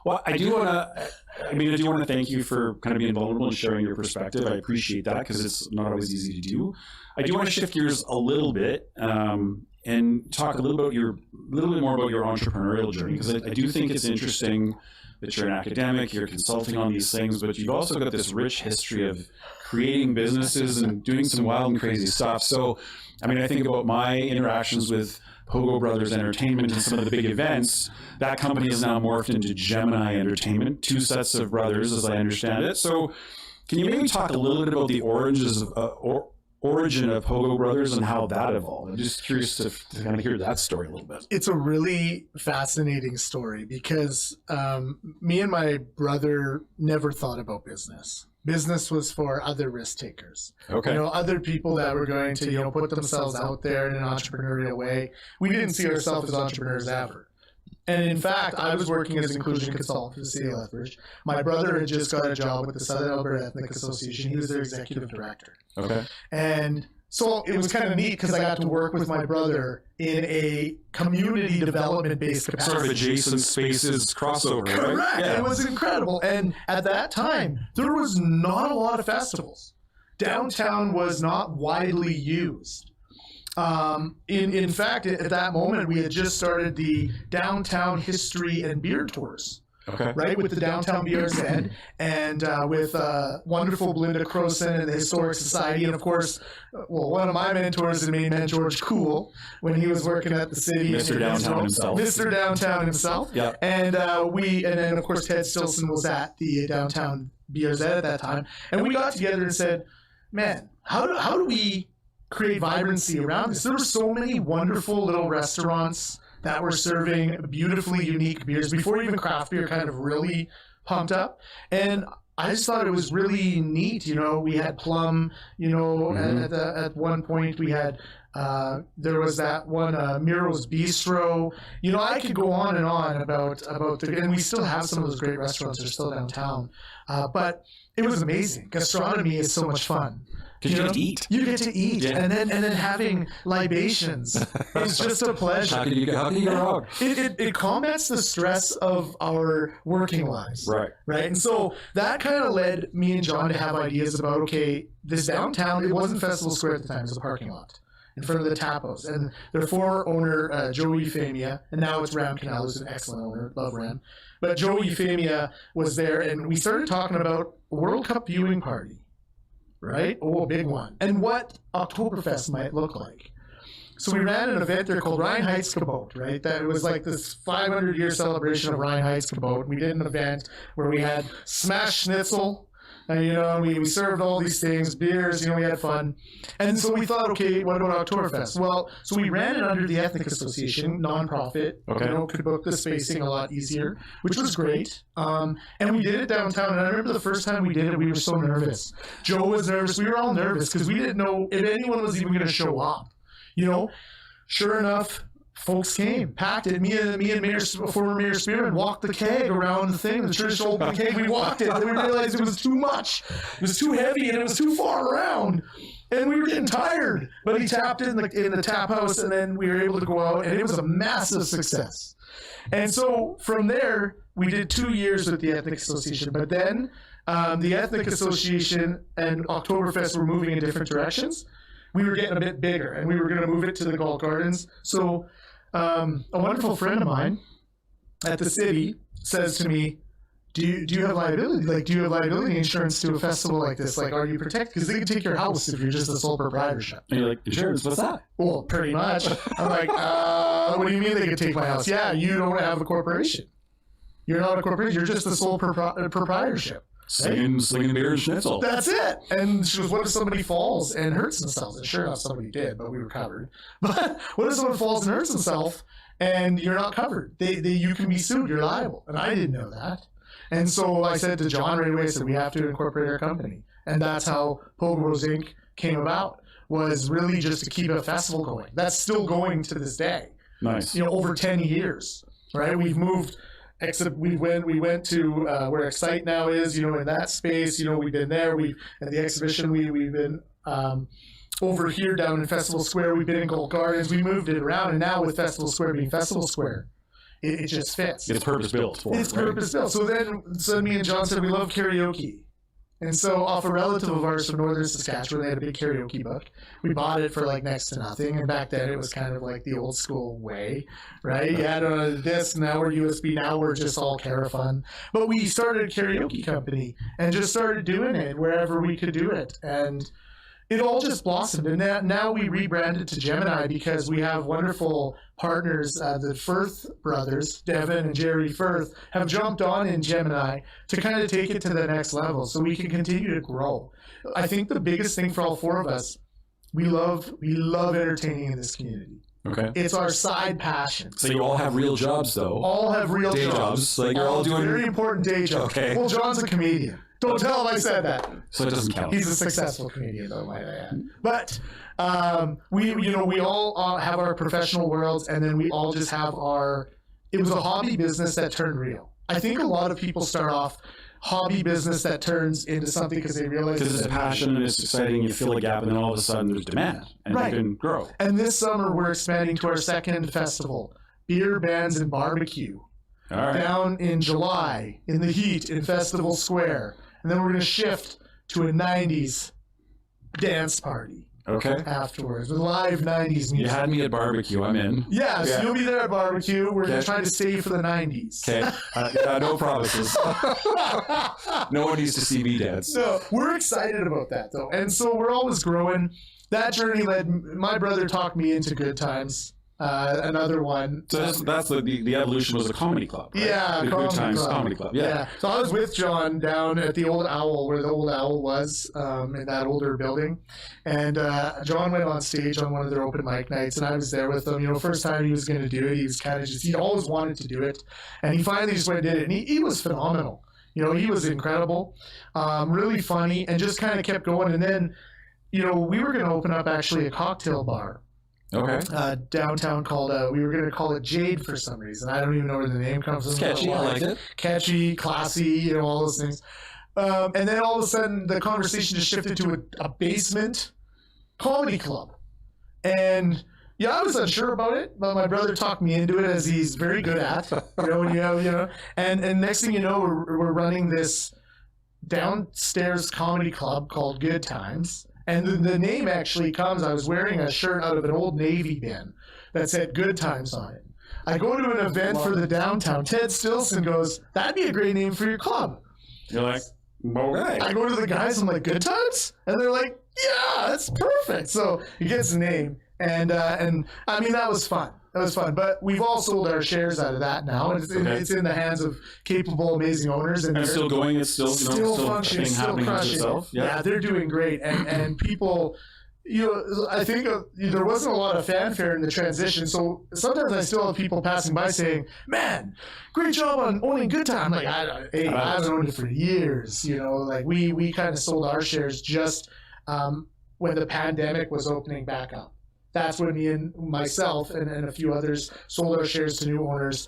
Well, I do want to thank you for kind of being vulnerable and sharing your perspective. I appreciate that because it's not always easy to do. I do want to shift gears a little bit and talk a little bit more about your entrepreneurial journey, because I do think it's interesting that you're an academic, you're consulting on these things, but you've also got this rich history of creating businesses and doing some wild and crazy stuff. So, I think about my interactions with Pogo Brothers Entertainment and some of the big events. That company is now morphed into Gemini Entertainment, 2 sets of brothers, as I understand it. So can you maybe talk a little bit about the origin of Pogo Brothers and how that evolved? I'm just curious to kind of hear that story a little bit. It's a really fascinating story because me and my brother never thought about business. Business was for other risk takers. Okay. Other people that were going to, put themselves out there in an entrepreneurial way. We didn't see ourselves as entrepreneurs ever. And in fact, I was working as an inclusion consultant for the city of Lethbridge. My brother had just got a job with the Southern Alberta Ethnic Association. He was their executive director. Okay. And so it was kind of neat because I got to work with my brother in a community development-based capacity. Sort of adjacent spaces crossover, right? Correct. Yeah. It was incredible. And at that time, there was not a lot of festivals. Downtown was not widely used. In fact, at that moment, we had just started the Downtown History and Beer Tours. Okay. Right, with the Downtown BRZ and with wonderful Belinda Croson and the Historic Society. And of course, one of my mentors and main man, George Cool, when he was working at the city. Mr. Downtown himself. Mr. Downtown himself. Yeah. And then of course, Ted Stilson was at the Downtown BRZ at that time. And we got together and said, man, how do we create vibrancy around this? There were so many wonderful little restaurants that were serving beautifully unique beers before even craft beer kind of really pumped up. And I just thought it was really neat. We had Plum, mm-hmm. at one point we had, there was that one, Miro's Bistro. I could go on and on about and we still have some of those great restaurants that are still downtown. But it was amazing. Gastronomy is so much fun. Because you get to eat. You get to eat. Yeah. And then having libations is just a pleasure. How can you go wrong? It combats the stress of our working lives. Right. And so that kind of led me and John to have ideas about, okay, this downtown, it wasn't Festival Square at the time, it was a parking lot in front of the Tapos. And their former owner, Joe Euphemia, and now it's Ram Canal, who's an excellent owner, love Ram. But Joe Euphemia was there, and we started talking about a World Cup viewing party. Right? Oh, a big one. And what Oktoberfest might look like. So we ran an event there called Reinheitsgebot, right? That was like this 500-year celebration of Reinheitsgebot. We did an event where we had smashed schnitzel, and we served all these things, beers, we had fun. And so we thought, okay, what about Oktoberfest? Well, so we ran it under the Ethnic Association, nonprofit, could book the spacing a lot easier, which was great. And we did it downtown, and I remember the first time we did it, we were so nervous. Joe was nervous, we were all nervous, because we didn't know if anyone was even going to show up. Sure enough, folks came, packed it. Me and former Mayor Spearman walked the keg around the thing, the traditional open keg. We walked it, and then we realized it was too much. It was too heavy, and it was too far around. And we were getting tired. But he tapped in the tap house, and then we were able to go out, and it was a massive success. And so from there, we did 2 years with the Ethnic Association. But then the Ethnic Association and Oktoberfest were moving in different directions. We were getting a bit bigger, and we were going to move it to the Galt Gardens. So a wonderful friend of mine at the city says to me, do you have liability? Do you have liability insurance to a festival like this? Are you protected? Because they can take your house if you're just a sole proprietorship. And you're like, insurance, what's that? Well, pretty much. I'm like, what do you mean they can take my house? Yeah, you don't have a corporation. You're not a corporation. You're just a sole proprietorship. Slinging beer and schnitzel. That's it. And she goes, what if somebody falls and hurts themselves? And sure enough, somebody did, but we were covered. But what if someone falls and hurts themselves and you're not covered? You can be sued. You're liable. And I didn't know that. And so I said to John right away, I said, we have to incorporate our company. And that's how Pogorzelski Inc. came about, was really just to keep a festival going. That's still going to this day. Nice. Over 10 years, right? We've moved... Except we went to where Excite now is, in that space. We've been there. At the exhibition, we've been over here down in Festival Square. We've been in Gold Gardens. We moved it around, and now with Festival Square being Festival Square, it just fits. It's purpose built for It's purpose built. So me and John said we love karaoke. And so off a relative of ours from northern Saskatchewan, they had a big karaoke book. We bought it for like next to nothing. And back then it was kind of like the old school way, right? You had it on a disc, now we're USB, now we're just all Carafun. But we started a karaoke company and just started doing it wherever we could do it. And it all just blossomed. And now we rebranded to Gemini because we have wonderful partners. The Firth brothers, Devin and Jerry Firth, have jumped on in Gemini to kind of take it to the next level so we can continue to grow. I think the biggest thing for all four of us, we love entertaining in this community. Okay. It's our side passion. So you all have real jobs, though. All have real day jobs. Like you're all doing very important day jobs. Okay. Well, John's a comedian. Don't tell him I said that. So it doesn't count. He's a successful comedian, though, might I add. But we all have our professional worlds, and then we all just have our. It was a hobby business that turned real. I think a lot of people start off hobby business that turns into something because they realize because it's a passion and it's exciting. You fill a gap, and then all of a sudden there's demand, and you can grow. And this summer we're expanding to our second festival, Beer, Bands, and Barbecue, down in July in the heat in Festival Square. And then we're going to shift to a 90s dance party. Okay. Afterwards, with live 90s music. You had me at barbecue. I'm in. Yeah, so you'll be there at barbecue. We're trying to stay for the 90s. Okay. No promises. No one needs to see me dance. So we're excited about that, though. And so we're always growing. That journey led, my brother talked me into Good Times. Another one. So that's the evolution was a comedy club, right? Yeah, Good Times Comedy Club. Yeah. So I was with John down at the Old Owl, where the Old Owl was, in that older building, and John went on stage on one of their open mic nights, and I was there with him. You know, first time he was going to do it, he was kind of he always wanted to do it, and he finally just went and did it, and he was phenomenal. You know, he was incredible, really funny, and just kind of kept going. And then, you know, we were going to open up actually a cocktail bar. Okay. Downtown called, we were going to call it Jade for some reason. I don't even know where the name comes from. It's catchy, I like it. Catchy, classy, you know, all those things. And then all of a sudden the conversation just shifted to a basement comedy club. And yeah, I was unsure about it, but my brother talked me into it, as he's very good at, and next thing you know, we're running this downstairs comedy club called Good Times. And the name actually comes, I was wearing a shirt out of an old Navy bin that said Good Times on it. I go to an event for the downtown. Ted Stilson goes, that'd be a great name for your club. You're like, okay. I go to the guys, I'm like, Good Times? And they're like, yeah, that's perfect. So he gets the name. And I mean, that was fun. That was fun. But we've all sold our shares out of that now. It's in the hands of capable, amazing owners. And it's still going. It's still functioning, still crushing. Yeah, they're doing great. And people, you know, I think there wasn't a lot of fanfare in the transition. So sometimes I still have people passing by saying, man, great job on owning Good Time. Like, I haven't owned it for years. You know, like we kind of sold our shares just when the pandemic was opening back up. That's when me and myself and a few others sold our shares to new owners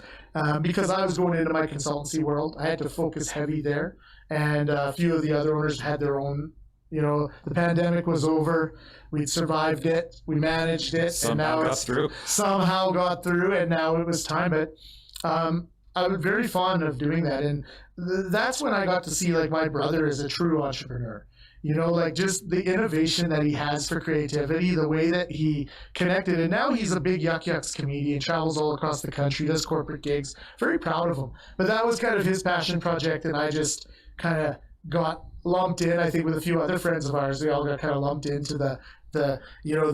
because I was going into my consultancy world. I had to focus heavy there. And a few of the other owners had their own, you know, the pandemic was over. We'd survived it. We managed it. Somehow got through. And now it was time. But I was very fond of doing that. And that's when I got to see, like, my brother as a true entrepreneur. You know, like just the innovation that he has for creativity, the way that he connected. And now he's a big Yuck Yucks comedian, travels all across the country, does corporate gigs. Very proud of him. But that was kind of his passion project, and I just kind of got lumped in, I think, with a few other friends of ours. We all got kind of lumped into the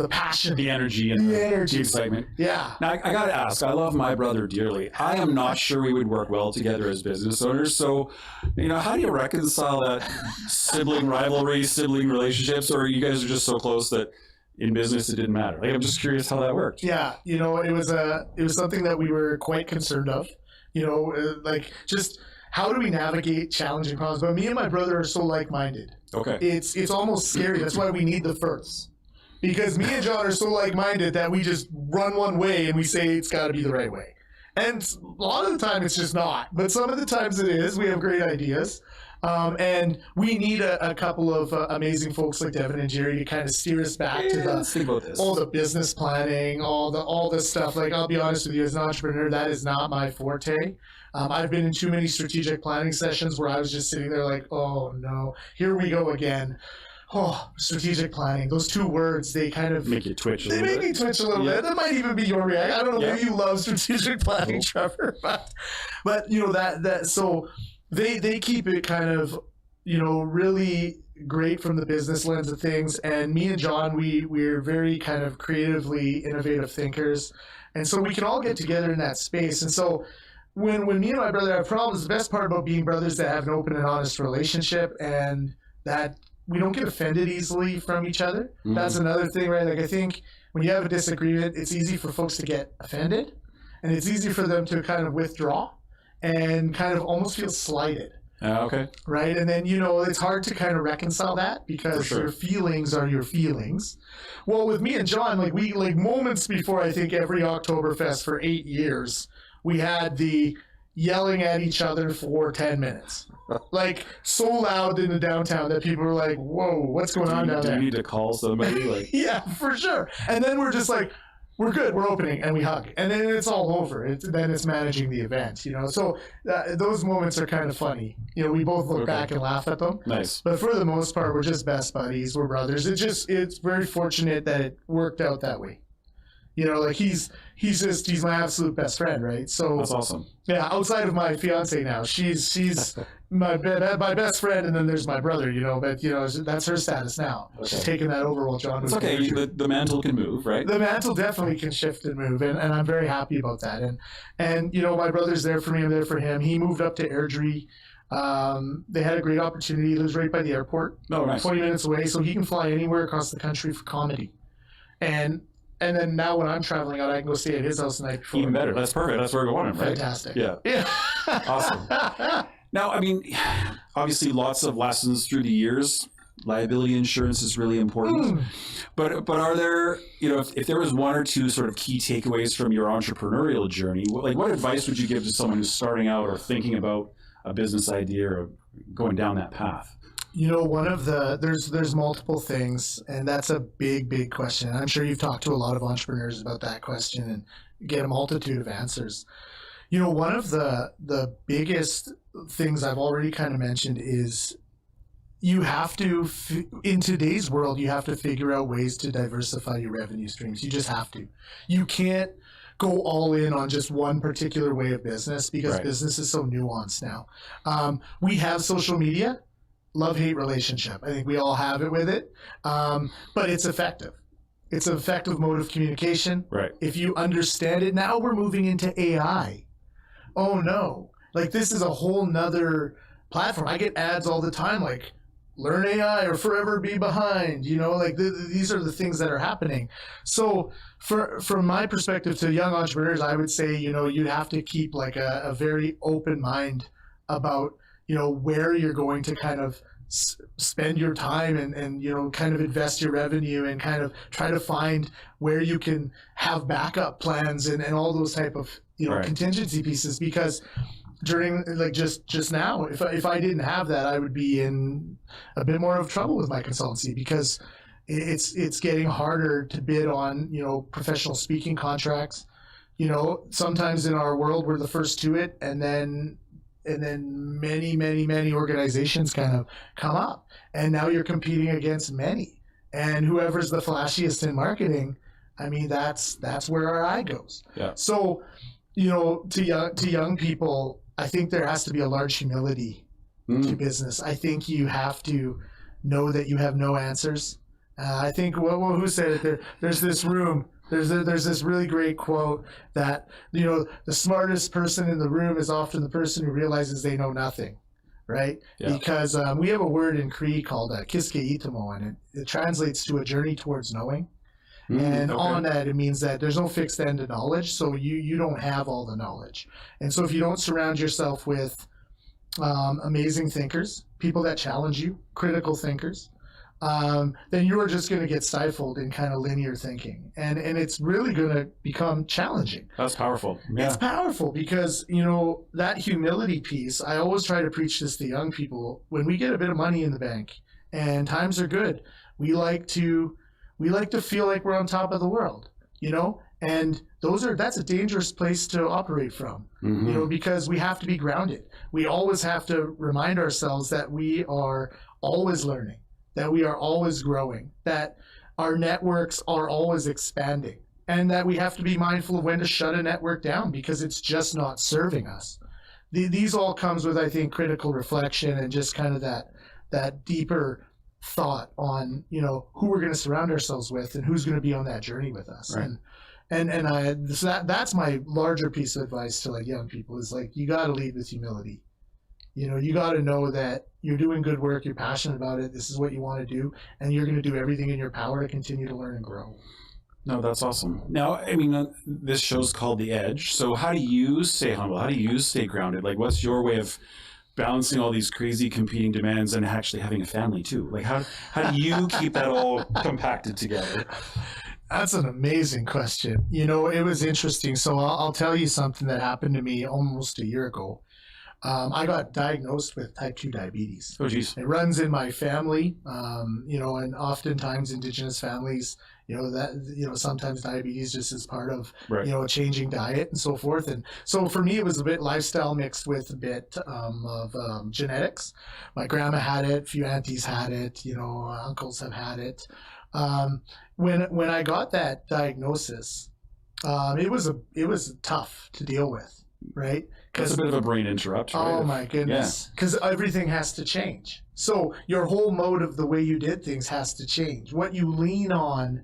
passion. The energy and the excitement. Yeah. Now, I got to ask, I love my brother dearly. I am not sure we would work well together as business owners. So, you know, how do you reconcile that sibling rivalry, sibling relationships, or you guys are just so close that in business it didn't matter? Like, I'm just curious how that worked. Yeah. You know, it was something that we were quite concerned of, you know, like just how do we navigate challenging problems? But me and my brother are so like-minded. Okay. It's almost scary. That's why we need the Firths. Because me and John are so like-minded that we just run one way and we say it's got to be the right way. And a lot of the time it's just not. But some of the times it is. We have great ideas. And we need a couple of amazing folks like Devin and Jerry to kind of steer us back to let's think about this. all the business planning, all this stuff. Like, I'll be honest with you, as an entrepreneur, that is not my forte. I've been in too many strategic planning sessions where I was just sitting there like, oh no, here we go again. Oh, strategic planning. Those two words, they kind of make you twitch a little They bit. make me twitch a little bit. That might even be your reaction. I don't know, maybe you love strategic planning, Trevor. But you know, that so they keep it kind of, you know, really great from the business lens of things. And me and John, we're very kind of creatively innovative thinkers. And so we can all get together in that space. And so when me and my brother have problems, the best part about being brothers is that have an open and honest relationship, and that we don't get offended easily from each other. Mm-hmm. That's another thing, right? Like, I think when you have a disagreement, it's easy for folks to get offended, and it's easy for them to kind of withdraw and kind of almost feel slighted. Okay. Right? And then, you know, it's hard to kind of reconcile that because your feelings are your feelings. Well, with me and John, like moments before, I think, every Oktoberfest for 8 years, we had the yelling at each other for 10 minutes. Like, so loud in the downtown that people were like, whoa, what's going on down there? Do you need to call somebody? Like, yeah, for sure. And then we're just like, we're good, we're opening, and we hug. And then it's all over. Then it's managing the event, you know? So those moments are kind of funny. You know, we both look back and laugh at them. Nice. But for the most part, we're just best buddies. We're brothers. It's very fortunate that it worked out that way. You know, like he's my absolute best friend, right? So that's awesome. Yeah, outside of my fiance now, she's my best friend, and then there's my brother. You know, but you know that's her status now. Okay. She's taking that over while John was. It's okay. The mantle can move, right? The mantle definitely can shift and move, and I'm very happy about that. And you know, my brother's there for me. I'm there for him. He moved up to Airdrie. They had a great opportunity. He lives right by the airport, 20 minutes away, so he can fly anywhere across the country for comedy. And then now when I'm traveling out, I can go stay at his house the night before. Even better. That's perfect. That's where we want him, right? Fantastic. Yeah. Awesome. Now, I mean, obviously lots of lessons through the years. Liability insurance is really important. But are there, you know, if there was one or two sort of key takeaways from your entrepreneurial journey, what advice would you give to someone who's starting out or thinking about a business idea or going down that path? You know, there's multiple things, and that's a big question. I'm sure you've talked to a lot of entrepreneurs about that question and get a multitude of answers. You know, one of the biggest things I've already kind of mentioned is you have to, in today's world, you have to figure out ways to diversify your revenue streams. You just have to. You can't go all in on just one particular way of business because business is so nuanced now. We have social media. Love-hate relationship. I think we all have it with it, but it's effective. It's an effective mode of communication. Right. If you understand it, now we're moving into AI. Oh no. Like, this is a whole nother platform. I get ads all the time like, learn AI or forever be behind, you know, like these are the things that are happening. So from my perspective to young entrepreneurs, I would say, you know, you have to keep like a very open mind about, you know, where you're going to kind of spend your time and, you know, kind of invest your revenue and kind of try to find where you can have backup plans and all those type of, you know, contingency pieces. Because during, like, just now, if I didn't have that, I would be in a bit more of trouble with my consultancy because it's getting harder to bid on, you know, professional speaking contracts. You know, sometimes in our world, we're the first to it, and then many organizations kind of come up, and now you're competing against many, and whoever's the flashiest in marketing, I mean, that's where our eye goes. Yeah. So, you know, to young people, I think there has to be a large humility to business. I think you have to know that you have no answers. I think who said it? There's this room. There's this really great quote that, you know, the smartest person in the room is often the person who realizes they know nothing, right? Yeah. Because we have a word in Cree called kiske itamo, and it translates to a journey towards knowing. And on that, it means that there's no fixed end of knowledge, so you don't have all the knowledge. And so if you don't surround yourself with amazing thinkers, people that challenge you, critical thinkers, then you are just going to get stifled in kind of linear thinking. And it's really going to become challenging. That's powerful. Yeah. It's powerful because, that humility piece, I always try to preach this to young people. When we get a bit of money in the bank and times are good, we like to feel like we're on top of the world, and that's a dangerous place to operate from, because we have to be grounded. We always have to remind ourselves that we are always learning, that we are always growing, that our networks are always expanding, and that we have to be mindful of when to shut a network down because it's just not serving us. These all comes with, I think, critical reflection and just kind of that deeper thought on, who we're going to surround ourselves with and who's going to be on that journey with us. Right. So that's my larger piece of advice to young people is you got to lead with humility. You got to know that you're doing good work, you're passionate about it, this is what you want to do, and you're going to do everything in your power to continue to learn and grow. No, that's awesome. Now, this show's called The Edge. So how do you stay humble? How do you stay grounded? What's your way of balancing all these crazy competing demands and actually having a family too? How do you keep that all compacted together? That's an amazing question. It was interesting. So I'll tell you something that happened to me almost a year ago. I got diagnosed with type 2 diabetes. Oh, geez. It runs in my family, and oftentimes Indigenous families, sometimes diabetes just is part of, right. A changing diet and so forth. And so for me, it was a bit lifestyle mixed with a bit of genetics. My grandma had it, a few aunties had it, uncles have had it. When I got that diagnosis, it was tough to deal with, right? That's a bit of a brain interrupt, right? Oh my goodness. Because everything has to change. So your whole mode of the way you did things has to change. What you lean on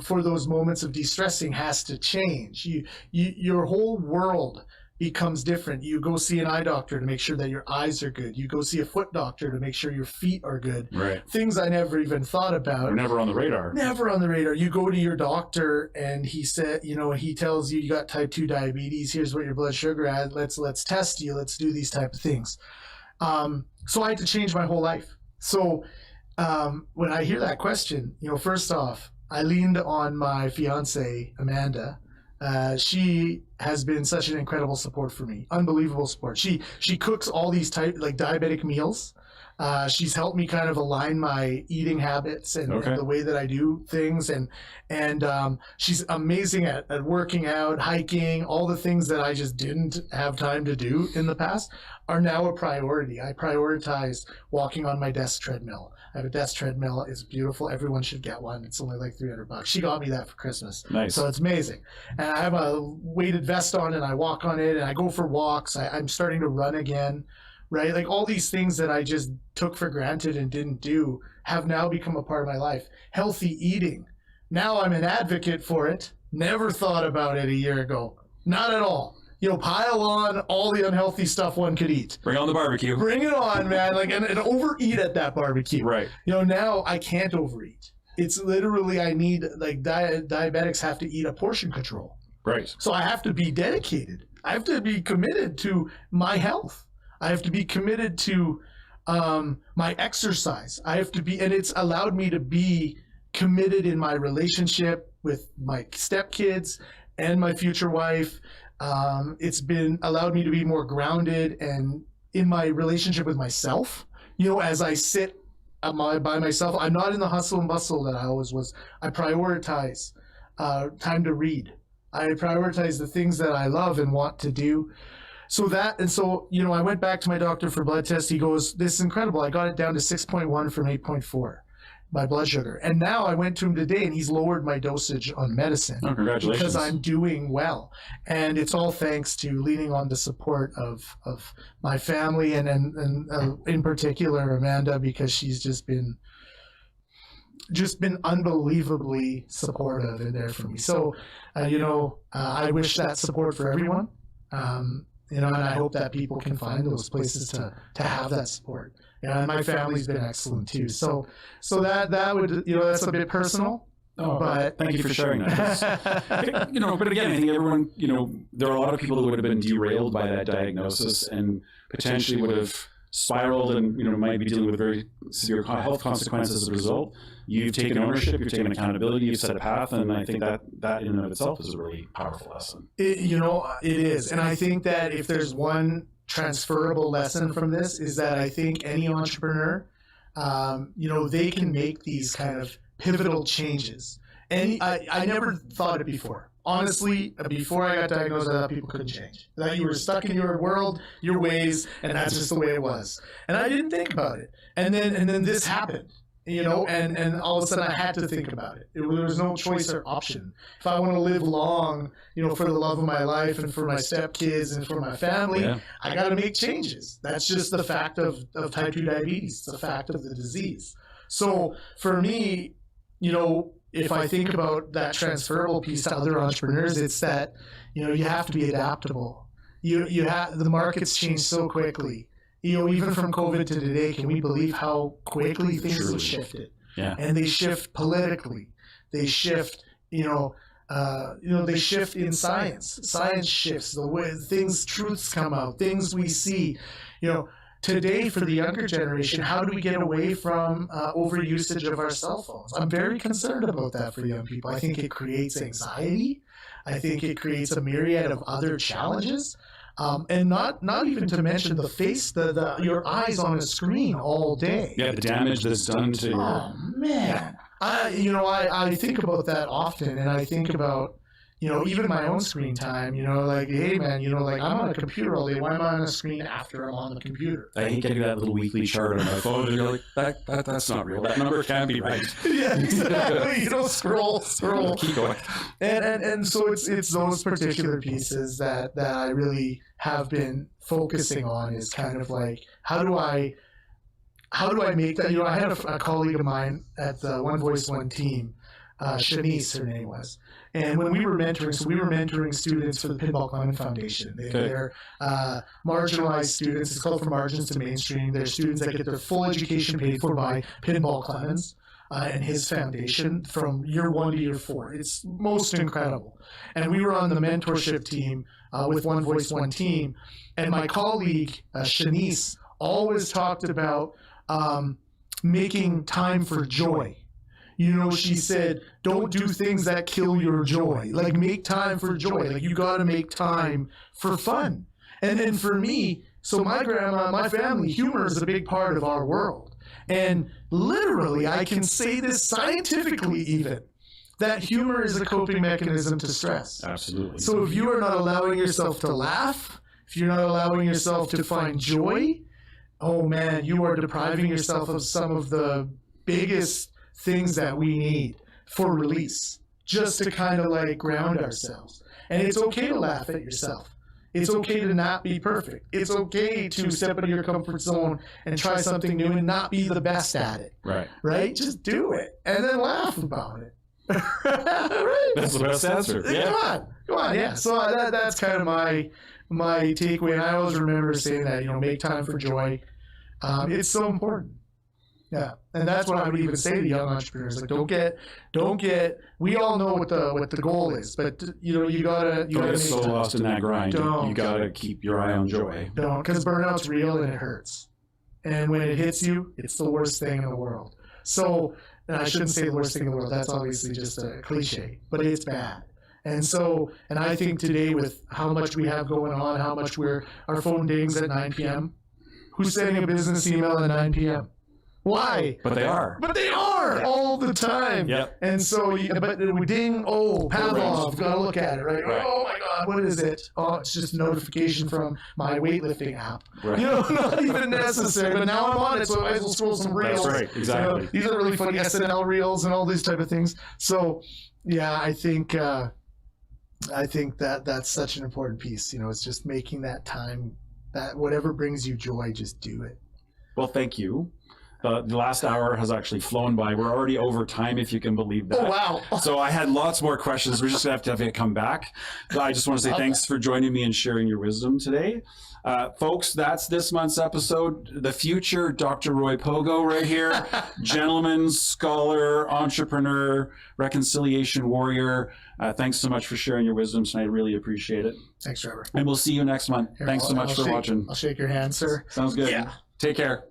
for those moments of de-stressing has to change. Your whole world becomes different. You go see an eye doctor to make sure that your eyes are good. You go see a foot doctor to make sure your feet are good. Right. Things I never even thought about. They're never on the radar. Never on the radar. You go to your doctor and he said, he tells you got type 2 diabetes. Here's what your blood sugar is. Let's test you. Let's do these type of things. So I had to change my whole life. So when I hear that question, first off, I leaned on my fiance, Amanda. She has been such an incredible support for me. Unbelievable support. She cooks all these diabetic meals. She's helped me kind of align my eating habits and the way that I do things. And she's amazing at working out, hiking, all the things that I just didn't have time to do in the past are now a priority. I prioritize walking on my desk treadmill. I have a desk treadmill. It's beautiful. Everyone should get one. It's only $300. She got me that for Christmas. Nice. So it's amazing. And I have a weighted vest on and I walk on it and I go for walks. I'm starting to run again, right? All these things that I just took for granted and didn't do have now become a part of my life. Healthy eating. Now I'm an advocate for it. Never thought about it a year ago. Not at all. Pile on all the unhealthy stuff one could eat. Bring on the barbecue. Bring it on, man. And overeat at that barbecue. Right. Now I can't overeat. It's literally I need diabetics have to eat a portion control. Right. So I have to be dedicated. I have to be committed to my health. I have to be committed to my exercise. I have to be, and it's allowed me to be committed in my relationship with my stepkids and my future wife. It's been allowed me to be more grounded and in my relationship with myself. As I sit by myself, I'm not in the hustle and bustle that I always was. I prioritize time to read. I prioritize the things that I love and want to do. So I went back to my doctor for blood test. He goes, "This is incredible. I got it down to 6.1 from 8.4, my blood sugar." And now I went to him today and he's lowered my dosage on medicine. Oh, congratulations. Because I'm doing well. And it's all thanks to leaning on the support of my family and in particular Amanda, because she's just been unbelievably supportive and there for me. So, I wish that support for everyone. And I hope that people can find those places to have that support. And my family's been excellent too. So that would, that's a bit personal. Oh, but thank you for sharing that. But again, I think everyone, there are a lot of people who would have been derailed by that diagnosis and potentially would have spiraled and might be dealing with very severe health consequences as a result. You've taken ownership, you've taken accountability, you've set a path, and I think that in and of itself is a really powerful lesson. It is, and I think that if there's one transferable lesson from this, is that I think any entrepreneur, they can make these kind of pivotal changes. And I never thought it before. Honestly, before I got diagnosed, I thought people couldn't change. That you were stuck in your world, your ways, and that's just the way it was. And I didn't think about it. And then this happened, and all of a sudden I had to think about it. There was no choice or option. If I want to live long, for the love of my life and for my stepkids and for my family, I got to make changes. That's just the fact of type 2 diabetes. It's a fact of the disease. So for me, if I think about that transferable piece to other entrepreneurs, it's that, you have to be adaptable. The markets change so quickly. Even from COVID to today, can we believe how quickly things have shifted? Yeah. And they shift politically. They shift, they shift in science. Science shifts the way truths come out, things we see, Today, for the younger generation, how do we get away from overusage of our cell phones? I'm very concerned about that for young people. I think it creates anxiety. I think it creates a myriad of other challenges. And not even to mention your eyes on a screen all day. Yeah, the damage that's done to Oh, man. I think about that often, and I think about, even my own screen time, hey man, I'm on a computer all day. Why am I on a screen after I'm on the computer? I hate getting that little weekly chart on my phone and you're like, that's not real. That number can't be right. Yeah, exactly. Scroll. Keep going. And so it's those particular pieces that I really have been focusing on, is kind of like, how do I make that? I had a colleague of mine at the One Voice, One Team, Shanice, her name was. And when we were mentoring students for the Pinball Clement Foundation. They're marginalized students. It's called From Margins to Mainstream. They're students that get their full education paid for by Pinball Clemens and his foundation from year 1 to year 4. It's most incredible. And we were on the mentorship team with One Voice, One Team. And my colleague, Shanice, always talked about making time for joy. She said, don't do things that kill your joy. Like, make time for joy. Like, you got to make time for fun. And then for me, so my grandma, my family, humor is a big part of our world. And literally, I can say this scientifically even, that humor is a coping mechanism to stress. Absolutely. So if you are not allowing yourself to laugh, if you're not allowing yourself to find joy, oh man, you are depriving yourself of some of the biggest things that we need for release, just to kind of like ground ourselves. And it's okay to laugh at yourself. It's okay to not be perfect. It's okay to step out of your comfort zone and try something new and not be the best at it. Right? Just do it and then laugh about it. Right? That's the best answer. Yeah. Come on. Yeah. So that's kind of my takeaway. And I always remember saying that, make time for joy. It's so important. Yeah, and that's what I would even say to young entrepreneurs. Like, don't get. We all know what the goal is, but you gotta get so lost in that grind. Don't. You gotta keep your eye on joy. Don't, because burnout's real and it hurts. And when it hits you, it's the worst thing in the world. So, and I shouldn't say the worst thing in the world. That's obviously just a cliche, but it's bad. And I think today, with how much we have going on, how much our phone dings at 9 p.m. Who's sending a business email at 9 p.m.? Why? But they are all the time. Yep. And so, but we ding, Pavlov, gotta look at it, right? Oh my God, what is it? Oh, it's just a notification from my weightlifting app. Right. Not even necessary, but now I'm on it, so I will scroll some reels. That's right, exactly. These are really funny SNL reels and all these type of things. So, yeah, I think that that's such an important piece. It's just making that time, that whatever brings you joy, just do it. Well, thank you. The last hour has actually flown by. We're already over time, if you can believe that. Oh, wow. So I had lots more questions. We're just going to have you come back. But I just want to say thanks for joining me and sharing your wisdom today. Folks, that's this month's episode. The future Dr. Roy Pogo right here. Gentleman, scholar, entrepreneur, reconciliation warrior. Thanks so much for sharing your wisdom tonight. I really appreciate it. Thanks, Trevor. And we'll see you next month. Thanks so much for watching. I'll shake your hand, sir. Sounds good. Yeah. Take care.